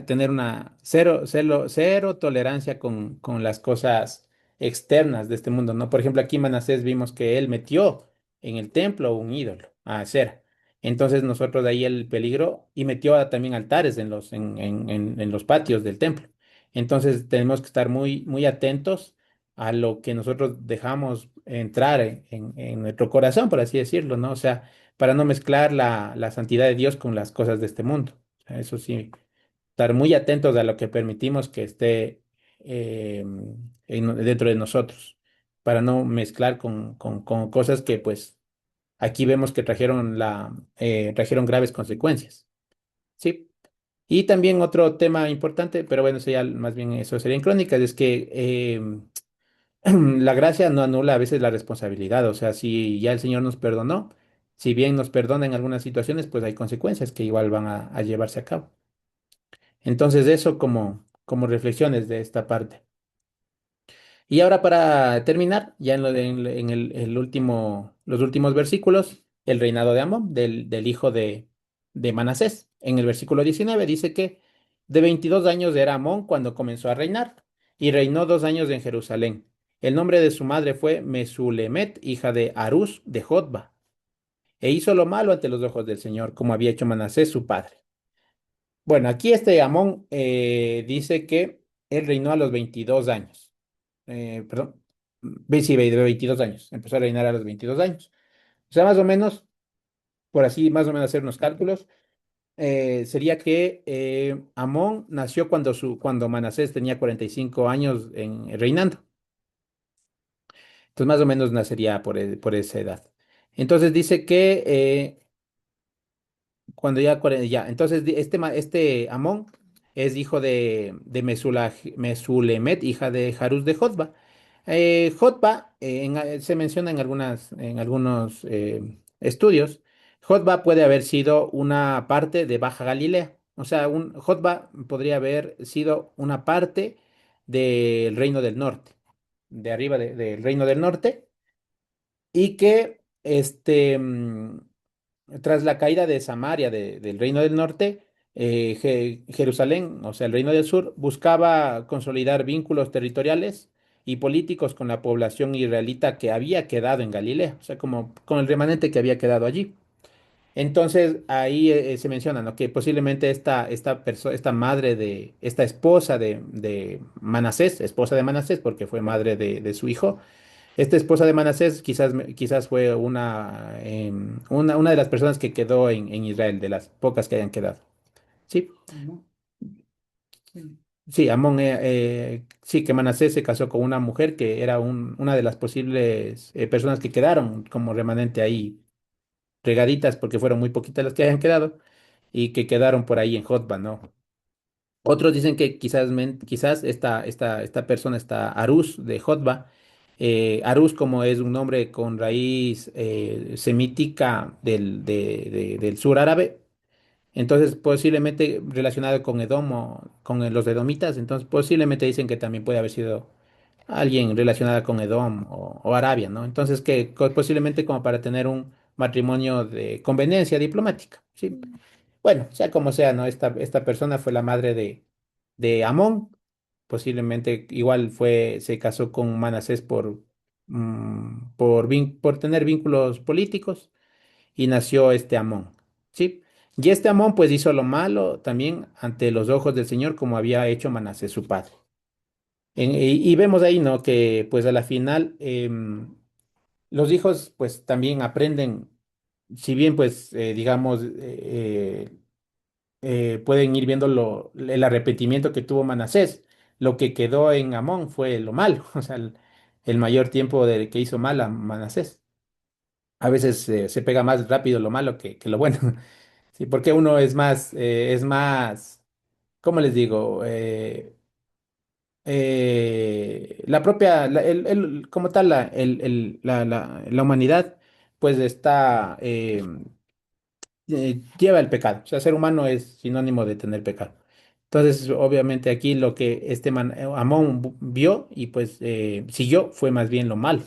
tener una cero tolerancia con las cosas externas de este mundo, ¿no? Por ejemplo, aquí en Manasés vimos que él metió en el templo un ídolo, a Acera. Entonces nosotros de ahí el peligro y metió también altares en los patios del templo. Entonces tenemos que estar muy, muy atentos a lo que nosotros dejamos entrar en nuestro corazón, por así decirlo, ¿no? O sea, para no mezclar la santidad de Dios con las cosas de este mundo. O sea, eso sí, estar muy atentos a lo que permitimos que esté dentro de nosotros, para no mezclar con cosas que pues aquí vemos que trajeron graves consecuencias. Sí. Y también otro tema importante, pero bueno, eso ya más bien eso sería en crónicas, es que la gracia no anula a veces la responsabilidad, o sea, si ya el Señor nos perdonó, si bien nos perdona en algunas situaciones, pues hay consecuencias que igual van a llevarse a cabo. Entonces, eso como reflexiones de esta parte. Y ahora para terminar, ya en los últimos versículos, el reinado de Amón, del hijo de Manasés. En el versículo 19 dice que de 22 años era Amón cuando comenzó a reinar y reinó 2 años en Jerusalén. El nombre de su madre fue Mesulemet, hija de Harús de Jotba, e hizo lo malo ante los ojos del Señor, como había hecho Manasés su padre. Bueno, aquí este Amón dice que él reinó a los 22 años. Perdón, sí, de 22 años. Empezó a reinar a los 22 años. O sea, más o menos, por así más o menos hacer unos cálculos, sería que Amón nació cuando Manasés tenía 45 años reinando. Entonces, más o menos nacería por esa edad. Entonces dice que cuando ya, entonces este Amón es hijo de Mesulemet, hija de Harús de Jotba. Jotba, se menciona en algunos estudios, Jotba puede haber sido una parte de Baja Galilea. O sea, Jotba podría haber sido una parte del Reino del Norte, de arriba del Reino del Norte, y que tras la caída de Samaria, del Reino del Norte, Jerusalén, o sea, el Reino del Sur, buscaba consolidar vínculos territoriales y políticos con la población israelita que había quedado en Galilea, o sea, como con el remanente que había quedado allí. Entonces, ahí se menciona, ¿no? Que posiblemente esta madre esta esposa de Manasés, esposa de Manasés, porque fue madre de su hijo, esta esposa de Manasés quizás fue una de las personas que quedó en Israel, de las pocas que hayan quedado. Sí, ¿no? Sí. sí, Amón, sí, que Manasés se casó con una mujer que era una de las posibles personas que quedaron como remanente ahí, regaditas, porque fueron muy poquitas las que hayan quedado, y que quedaron por ahí en Jotba, ¿no? Otros dicen que quizás esta persona, esta Arús de Jotba, Arús como es un nombre con raíz semítica del sur árabe, entonces posiblemente relacionado con Edom o con los edomitas, entonces posiblemente dicen que también puede haber sido alguien relacionada con Edom o Arabia, ¿no? Entonces que posiblemente como para tener un matrimonio de conveniencia diplomática, ¿sí? Bueno, sea como sea, ¿no? Esta persona fue la madre de Amón. Posiblemente igual se casó con Manasés por tener vínculos políticos y nació este Amón, ¿sí? Y este Amón pues hizo lo malo también ante los ojos del Señor como había hecho Manasés su padre. Y vemos ahí, ¿no? Que pues a la final los hijos pues también aprenden, si bien pues digamos pueden ir viendo el arrepentimiento que tuvo Manasés. Lo que quedó en Amón fue lo malo, o sea, el mayor tiempo que hizo mal a Manasés. A veces se pega más rápido lo malo que lo bueno. Sí, porque uno es más, ¿cómo les digo? La propia, como tal, la humanidad, pues está, lleva el pecado. O sea, ser humano es sinónimo de tener pecado. Entonces, obviamente aquí lo que Amón vio y pues siguió fue más bien lo malo.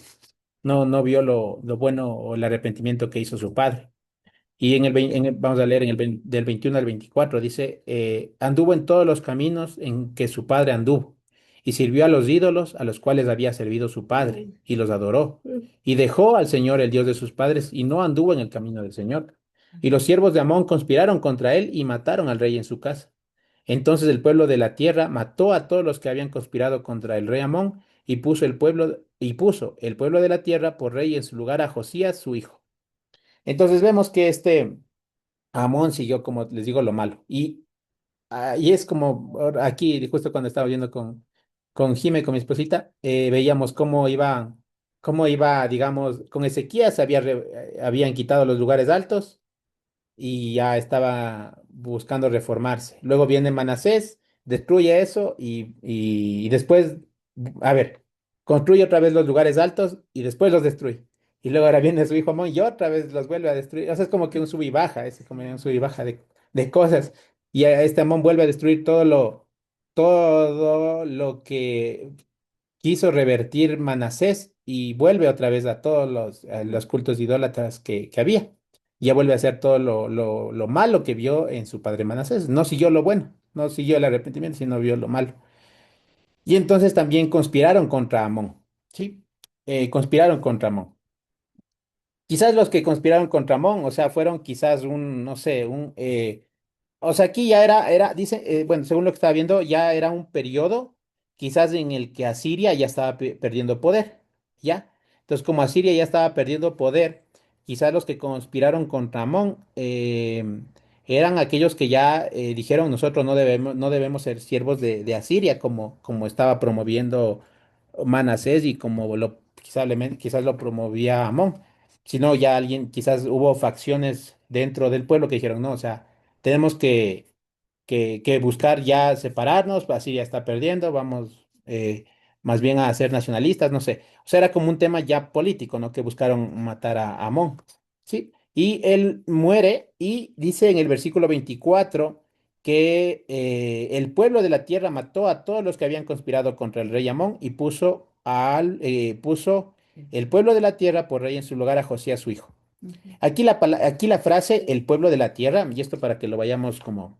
No vio lo bueno o el arrepentimiento que hizo su padre. Y vamos a leer del 21 al 24, dice, anduvo en todos los caminos en que su padre anduvo, y sirvió a los ídolos a los cuales había servido su padre, y los adoró, y dejó al Señor, el Dios de sus padres, y no anduvo en el camino del Señor. Y los siervos de Amón conspiraron contra él y mataron al rey en su casa. Entonces el pueblo de la tierra mató a todos los que habían conspirado contra el rey Amón, y puso el pueblo de la tierra por rey en su lugar a Josías, su hijo. Entonces vemos que Amón siguió, como les digo, lo malo. Y es como aquí, justo cuando estaba viendo con Jime, con mi esposita, veíamos cómo iba, digamos, con Ezequías habían quitado los lugares altos y ya estaba buscando reformarse. Luego viene Manasés, destruye eso y después, a ver, construye otra vez los lugares altos y después los destruye. Y luego ahora viene su hijo Amón y otra vez los vuelve a destruir. O sea, es como que un sub y baja, es como un sub y baja de cosas. Y a este Amón vuelve a destruir todo lo que quiso revertir Manasés y vuelve otra vez a todos los cultos idólatras que había. Ya vuelve a hacer todo lo malo que vio en su padre Manasés. No siguió lo bueno, no siguió el arrepentimiento, sino vio lo malo. Y entonces también conspiraron contra Amón, ¿sí? Conspiraron contra Amón. Quizás los que conspiraron contra Amón, o sea, fueron quizás un, no sé, o sea, aquí ya dice, bueno, según lo que estaba viendo, ya era un periodo quizás en el que Asiria ya estaba perdiendo poder, ¿ya? Entonces, como Asiria ya estaba perdiendo poder, quizás los que conspiraron contra Amón eran aquellos que ya dijeron, nosotros no debemos ser siervos de Asiria, como estaba promoviendo Manasés y como quizás lo promovía Amón, sino ya alguien, quizás hubo facciones dentro del pueblo que dijeron, no, o sea, tenemos que buscar ya separarnos, Asiria está perdiendo, vamos más bien a ser nacionalistas, no sé. O sea, era como un tema ya político, ¿no? Que buscaron matar a Amón, ¿sí? Y él muere y dice en el versículo 24 que el pueblo de la tierra mató a todos los que habían conspirado contra el rey Amón y puso el pueblo de la tierra por rey en su lugar a Josías su hijo. Ujú. Aquí la frase el pueblo de la tierra, y esto para que lo vayamos como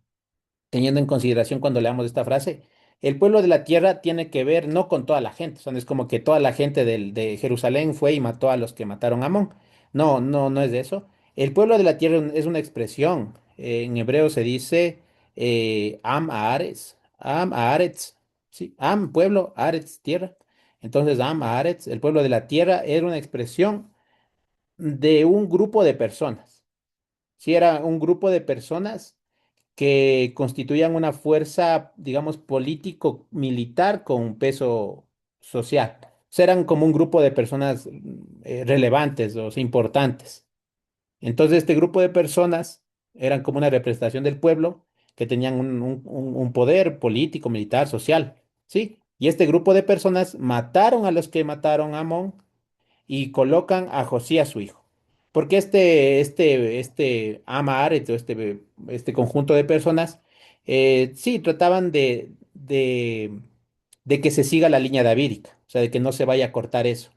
teniendo en consideración cuando leamos esta frase, el pueblo de la tierra tiene que ver no con toda la gente, o sea, no es como que toda la gente de Jerusalén fue y mató a los que mataron a Amón. No, no, no es de eso. El pueblo de la tierra es una expresión. En hebreo se dice Am Haaretz, sí, Am, pueblo, Haaretz, tierra. Entonces, Am Haaretz, el pueblo de la tierra, era una expresión de un grupo de personas. Sí, era un grupo de personas que constituían una fuerza, digamos, político-militar con un peso social. O sea, eran como un grupo de personas relevantes o sea, importantes. Entonces, este grupo de personas eran como una representación del pueblo que tenían un poder político, militar, social, ¿sí? Y este grupo de personas mataron a los que mataron a Amón y colocan a Josías su hijo. Porque este Amaret o este conjunto de personas, sí, trataban de que se siga la línea davídica, o sea, de que no se vaya a cortar eso.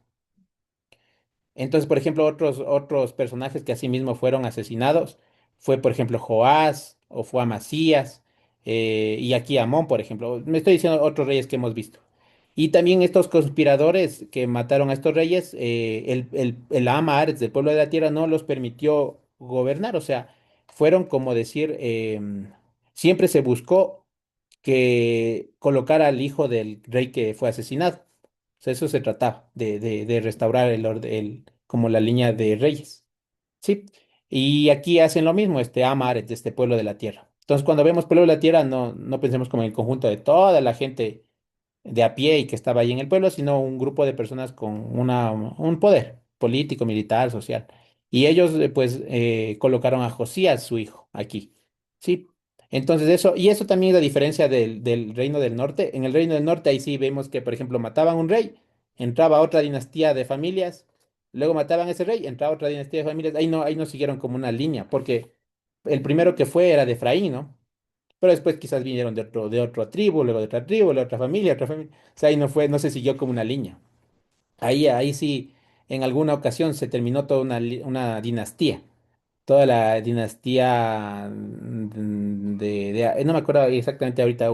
Entonces, por ejemplo, otros personajes que asimismo fueron asesinados fue, por ejemplo, Joás o fue Amasías y aquí Amón, por ejemplo. Me estoy diciendo otros reyes que hemos visto. Y también estos conspiradores que mataron a estos reyes, el Ama Aretz del pueblo de la tierra no los permitió gobernar. O sea, fueron como decir, siempre se buscó que colocar al hijo del rey que fue asesinado. O sea, eso se trataba, de restaurar como la línea de reyes. Sí. Y aquí hacen lo mismo, Amar, de este pueblo de la tierra. Entonces, cuando vemos pueblo de la tierra, no pensemos como en el conjunto de toda la gente de a pie y que estaba ahí en el pueblo, sino un grupo de personas con un poder político, militar, social. Y ellos, pues, colocaron a Josías, su hijo, aquí. Sí. Entonces, eso también es la diferencia del reino del norte. En el reino del norte, ahí sí vemos que, por ejemplo, mataban un rey, entraba otra dinastía de familias, luego mataban a ese rey, entraba otra dinastía de familias. Ahí no siguieron como una línea, porque el primero que fue era de Efraín, ¿no? Pero después quizás vinieron de otra tribu, luego de otra tribu, luego de otra familia, otra familia. O sea, ahí no se siguió como una línea. Ahí sí, en alguna ocasión se terminó toda una dinastía. Toda la dinastía no me acuerdo exactamente ahorita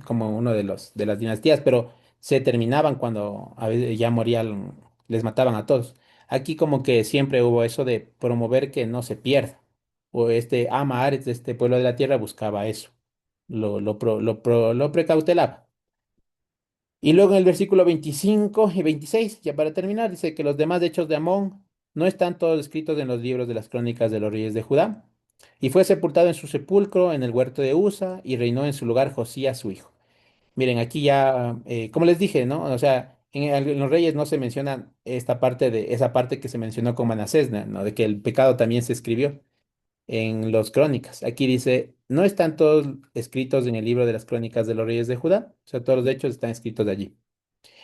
como uno de las dinastías, pero se terminaban cuando a veces ya morían, les mataban a todos. Aquí como que siempre hubo eso de promover que no se pierda. O Ama Aretz de este pueblo de la tierra buscaba eso lo precautelaba. Y luego en el versículo 25 y 26, ya para terminar, dice que los demás hechos de Amón no están todos escritos en los libros de las crónicas de los reyes de Judá. Y fue sepultado en su sepulcro en el huerto de Usa y reinó en su lugar Josías su hijo. Miren, aquí ya, como les dije, ¿no? O sea, en los reyes no se menciona esa parte que se mencionó con Manasés, ¿no? De que el pecado también se escribió en los crónicas. Aquí dice, no están todos escritos en el libro de las crónicas de los reyes de Judá, o sea, todos los hechos están escritos de allí.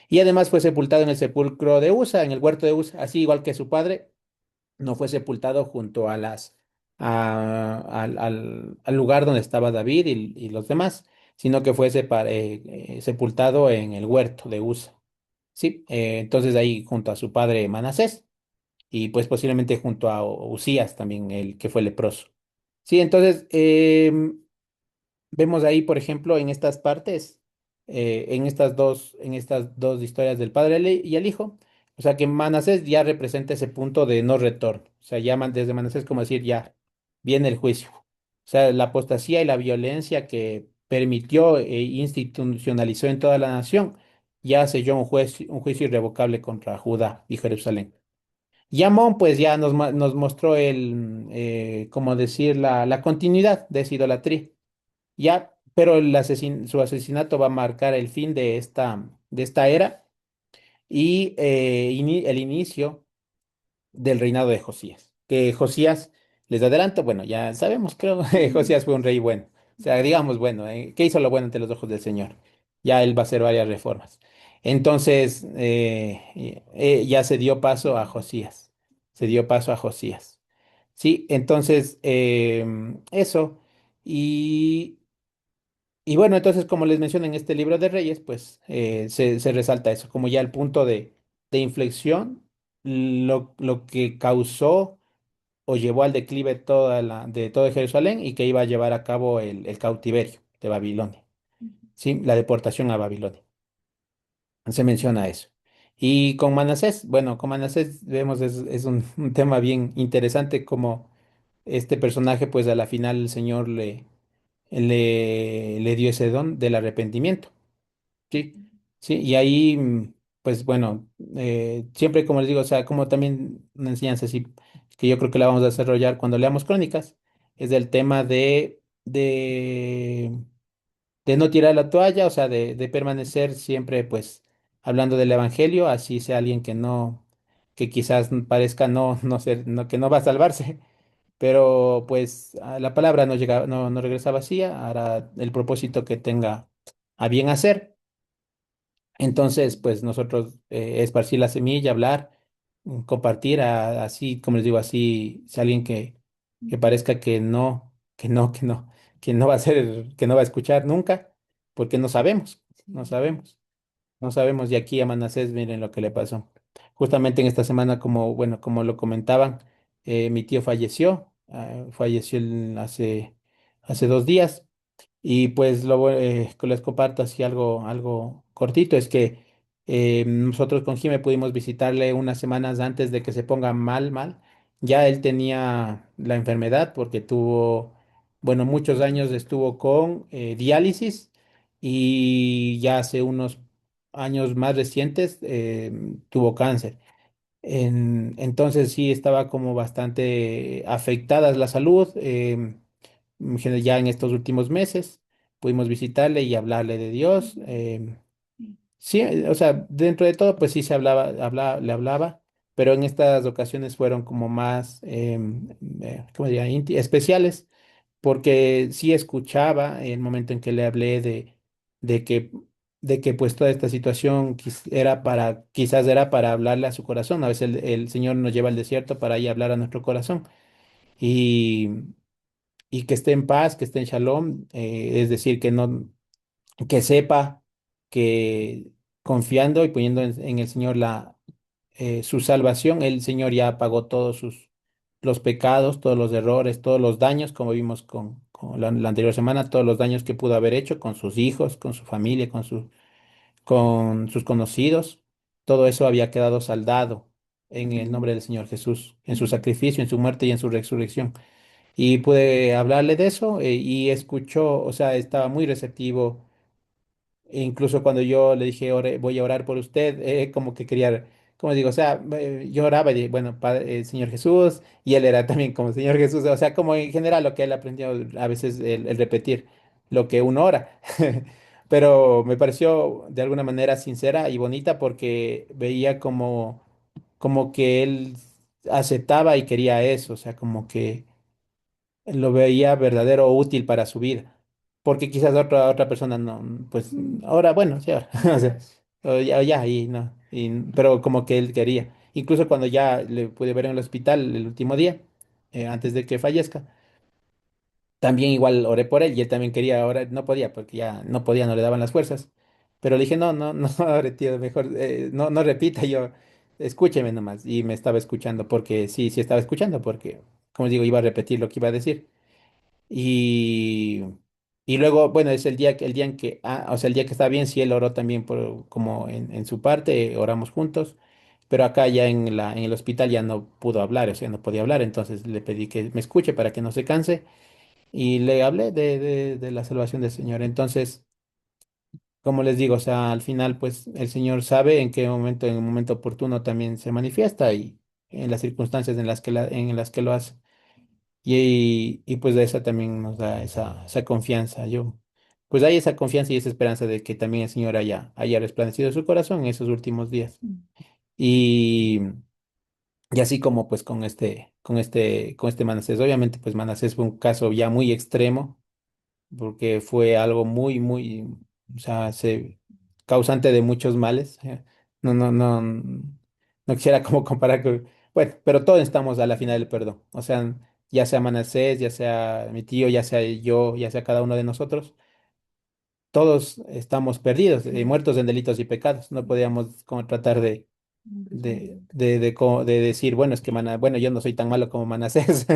Y además fue sepultado en el sepulcro de Usa, en el huerto de Usa, así igual que su padre, no fue sepultado junto al lugar donde estaba David y los demás, sino que fue sepultado en el huerto de Usa. Sí, entonces ahí junto a su padre Manasés. y pues posiblemente junto a Usías también, el que fue leproso. Sí, entonces vemos ahí, por ejemplo, en estas partes, en estas dos historias del padre y el hijo, o sea que Manasés ya representa ese punto de no retorno. O sea, llaman desde Manasés como decir, ya viene el juicio. O sea, la apostasía y la violencia que permitió e institucionalizó en toda la nación, ya selló un juicio irrevocable contra Judá y Jerusalén. Y Amón, pues ya nos mostró como decir, la continuidad de esa idolatría. Ya, pero su asesinato va a marcar el fin de esta era y el inicio del reinado de Josías. Que Josías, les adelanto, bueno, ya sabemos, creo, que Josías fue un rey bueno. O sea, digamos, bueno, que hizo lo bueno ante los ojos del Señor. Ya él va a hacer varias reformas. Entonces, ya se dio paso a Josías. Se dio paso a Josías. Sí, entonces, eso. Y y bueno, entonces, como les menciono en este libro de Reyes, pues se resalta eso, como ya el punto de inflexión, lo que causó o llevó al declive de todo Jerusalén y que iba a llevar a cabo el cautiverio de Babilonia, ¿sí? La deportación a Babilonia. Se menciona eso. Y con Manasés, bueno, con Manasés vemos es un tema bien interesante como este personaje, pues a la final el Señor le dio ese don del arrepentimiento. Sí, sí, y ahí, pues bueno, siempre como les digo, o sea, como también una enseñanza así, que yo creo que la vamos a desarrollar cuando leamos crónicas, es el tema de no tirar la toalla, o sea, de permanecer siempre, pues, hablando del evangelio, así sea alguien que quizás parezca no ser, que no va a salvarse, pero pues la palabra no llega, no regresa vacía, hará el propósito que tenga a bien hacer. Entonces, pues nosotros esparcir la semilla, hablar, compartir, así, como les digo, así, si alguien que parezca que no va a ser, que no va a escuchar nunca, porque no Sí. sabemos, no sabemos. Y aquí a Manasés, miren lo que le pasó. Justamente en esta semana, como, bueno, como lo comentaban, mi tío falleció, falleció hace 2 días. Y pues que les comparto así algo cortito, es que nosotros con Jimé pudimos visitarle unas semanas antes de que se ponga mal. Ya él tenía la enfermedad porque tuvo, bueno, muchos años estuvo con diálisis y ya hace unos años más recientes tuvo cáncer. Entonces sí estaba como bastante afectada la salud. Ya en estos últimos meses pudimos visitarle y hablarle de Dios. Sí, o sea, dentro de todo, pues sí se le hablaba, pero en estas ocasiones fueron como más, ¿cómo diría? Especiales, porque sí escuchaba el momento en que le hablé de que, de que pues toda esta situación quizás era para hablarle a su corazón. A veces el Señor nos lleva al desierto para ahí hablar a nuestro corazón. Y, y que esté en paz, que esté en shalom, es decir, que sepa que confiando y poniendo en el Señor su salvación, el Señor ya pagó todos los pecados, todos los errores, todos los daños, como vimos con la anterior semana, todos los daños que pudo haber hecho con sus hijos, con su familia, con sus conocidos, todo eso había quedado saldado en el nombre del Señor Jesús, en su sacrificio, en su muerte y en su resurrección. Y pude hablarle de eso y escuchó, o sea, estaba muy receptivo. E incluso cuando yo le dije, voy a orar por usted, como que quería, como digo, o sea, yo oraba y dije, bueno, Padre, Señor Jesús, y él era también como Señor Jesús, o sea, como en general lo que él aprendió a veces el repetir lo que uno ora. Pero me pareció de alguna manera sincera y bonita porque veía como que él aceptaba y quería eso, o sea, como que lo veía verdadero o útil para su vida. Porque quizás otra persona no, pues ahora, bueno, sí, ahora, o sea, o ya, y no, pero como que él quería. Incluso cuando ya le pude ver en el hospital el último día, antes de que fallezca, también igual oré por él y él también quería orar, no podía, porque ya no podía, no le daban las fuerzas. Pero le dije, no, ore, tío, mejor, no repita yo. escúcheme nomás. Y me estaba escuchando porque, sí, sí estaba escuchando porque, como digo, iba a repetir lo que iba a decir. Y, y luego, bueno, es el día en que, o sea, el día que está bien, sí, él oró también por, como en su parte, oramos juntos, pero acá ya en el hospital ya no pudo hablar, o sea, no podía hablar, entonces le pedí que me escuche para que no se canse y le hablé de la salvación del Señor. Entonces, como les digo, o sea, al final, pues el Señor sabe en qué momento, en un momento oportuno también se manifiesta y en las circunstancias en las que lo hace. Y pues de esa también nos da esa confianza. Pues hay esa confianza y esa esperanza de que también el Señor haya resplandecido su corazón en esos últimos días. Y, y así como pues con este Manasés, obviamente pues Manasés fue un caso ya muy extremo, porque fue algo muy, muy, o sea, causante de muchos males. No, no, no, no quisiera como comparar con, bueno, pero todos estamos a la final del perdón. O sea, ya sea Manasés, ya sea mi tío, ya sea yo, ya sea cada uno de nosotros, todos estamos perdidos, muertos en delitos y pecados. No podíamos como tratar de decir, bueno, es que bueno, yo no soy tan malo como Manasés.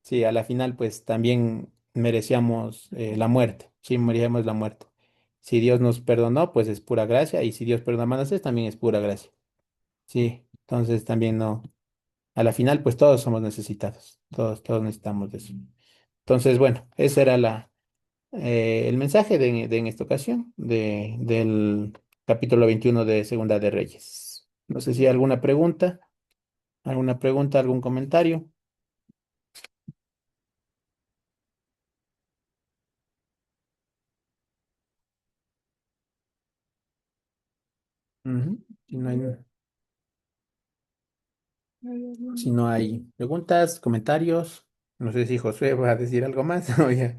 Sí, a la final pues también merecíamos la muerte, sí, merecíamos la muerte. Si Dios nos perdonó, pues es pura gracia, y si Dios perdona a Manasés, también es pura gracia. Sí, entonces también no, a la final pues todos somos necesitados, todos necesitamos de eso. Entonces, bueno, ese era el mensaje en esta ocasión del capítulo 21 de Segunda de Reyes. No sé si hay alguna pregunta, algún comentario. Ujú. Si no hay, si no hay preguntas, comentarios, no sé si Josué va a decir algo más. o ya.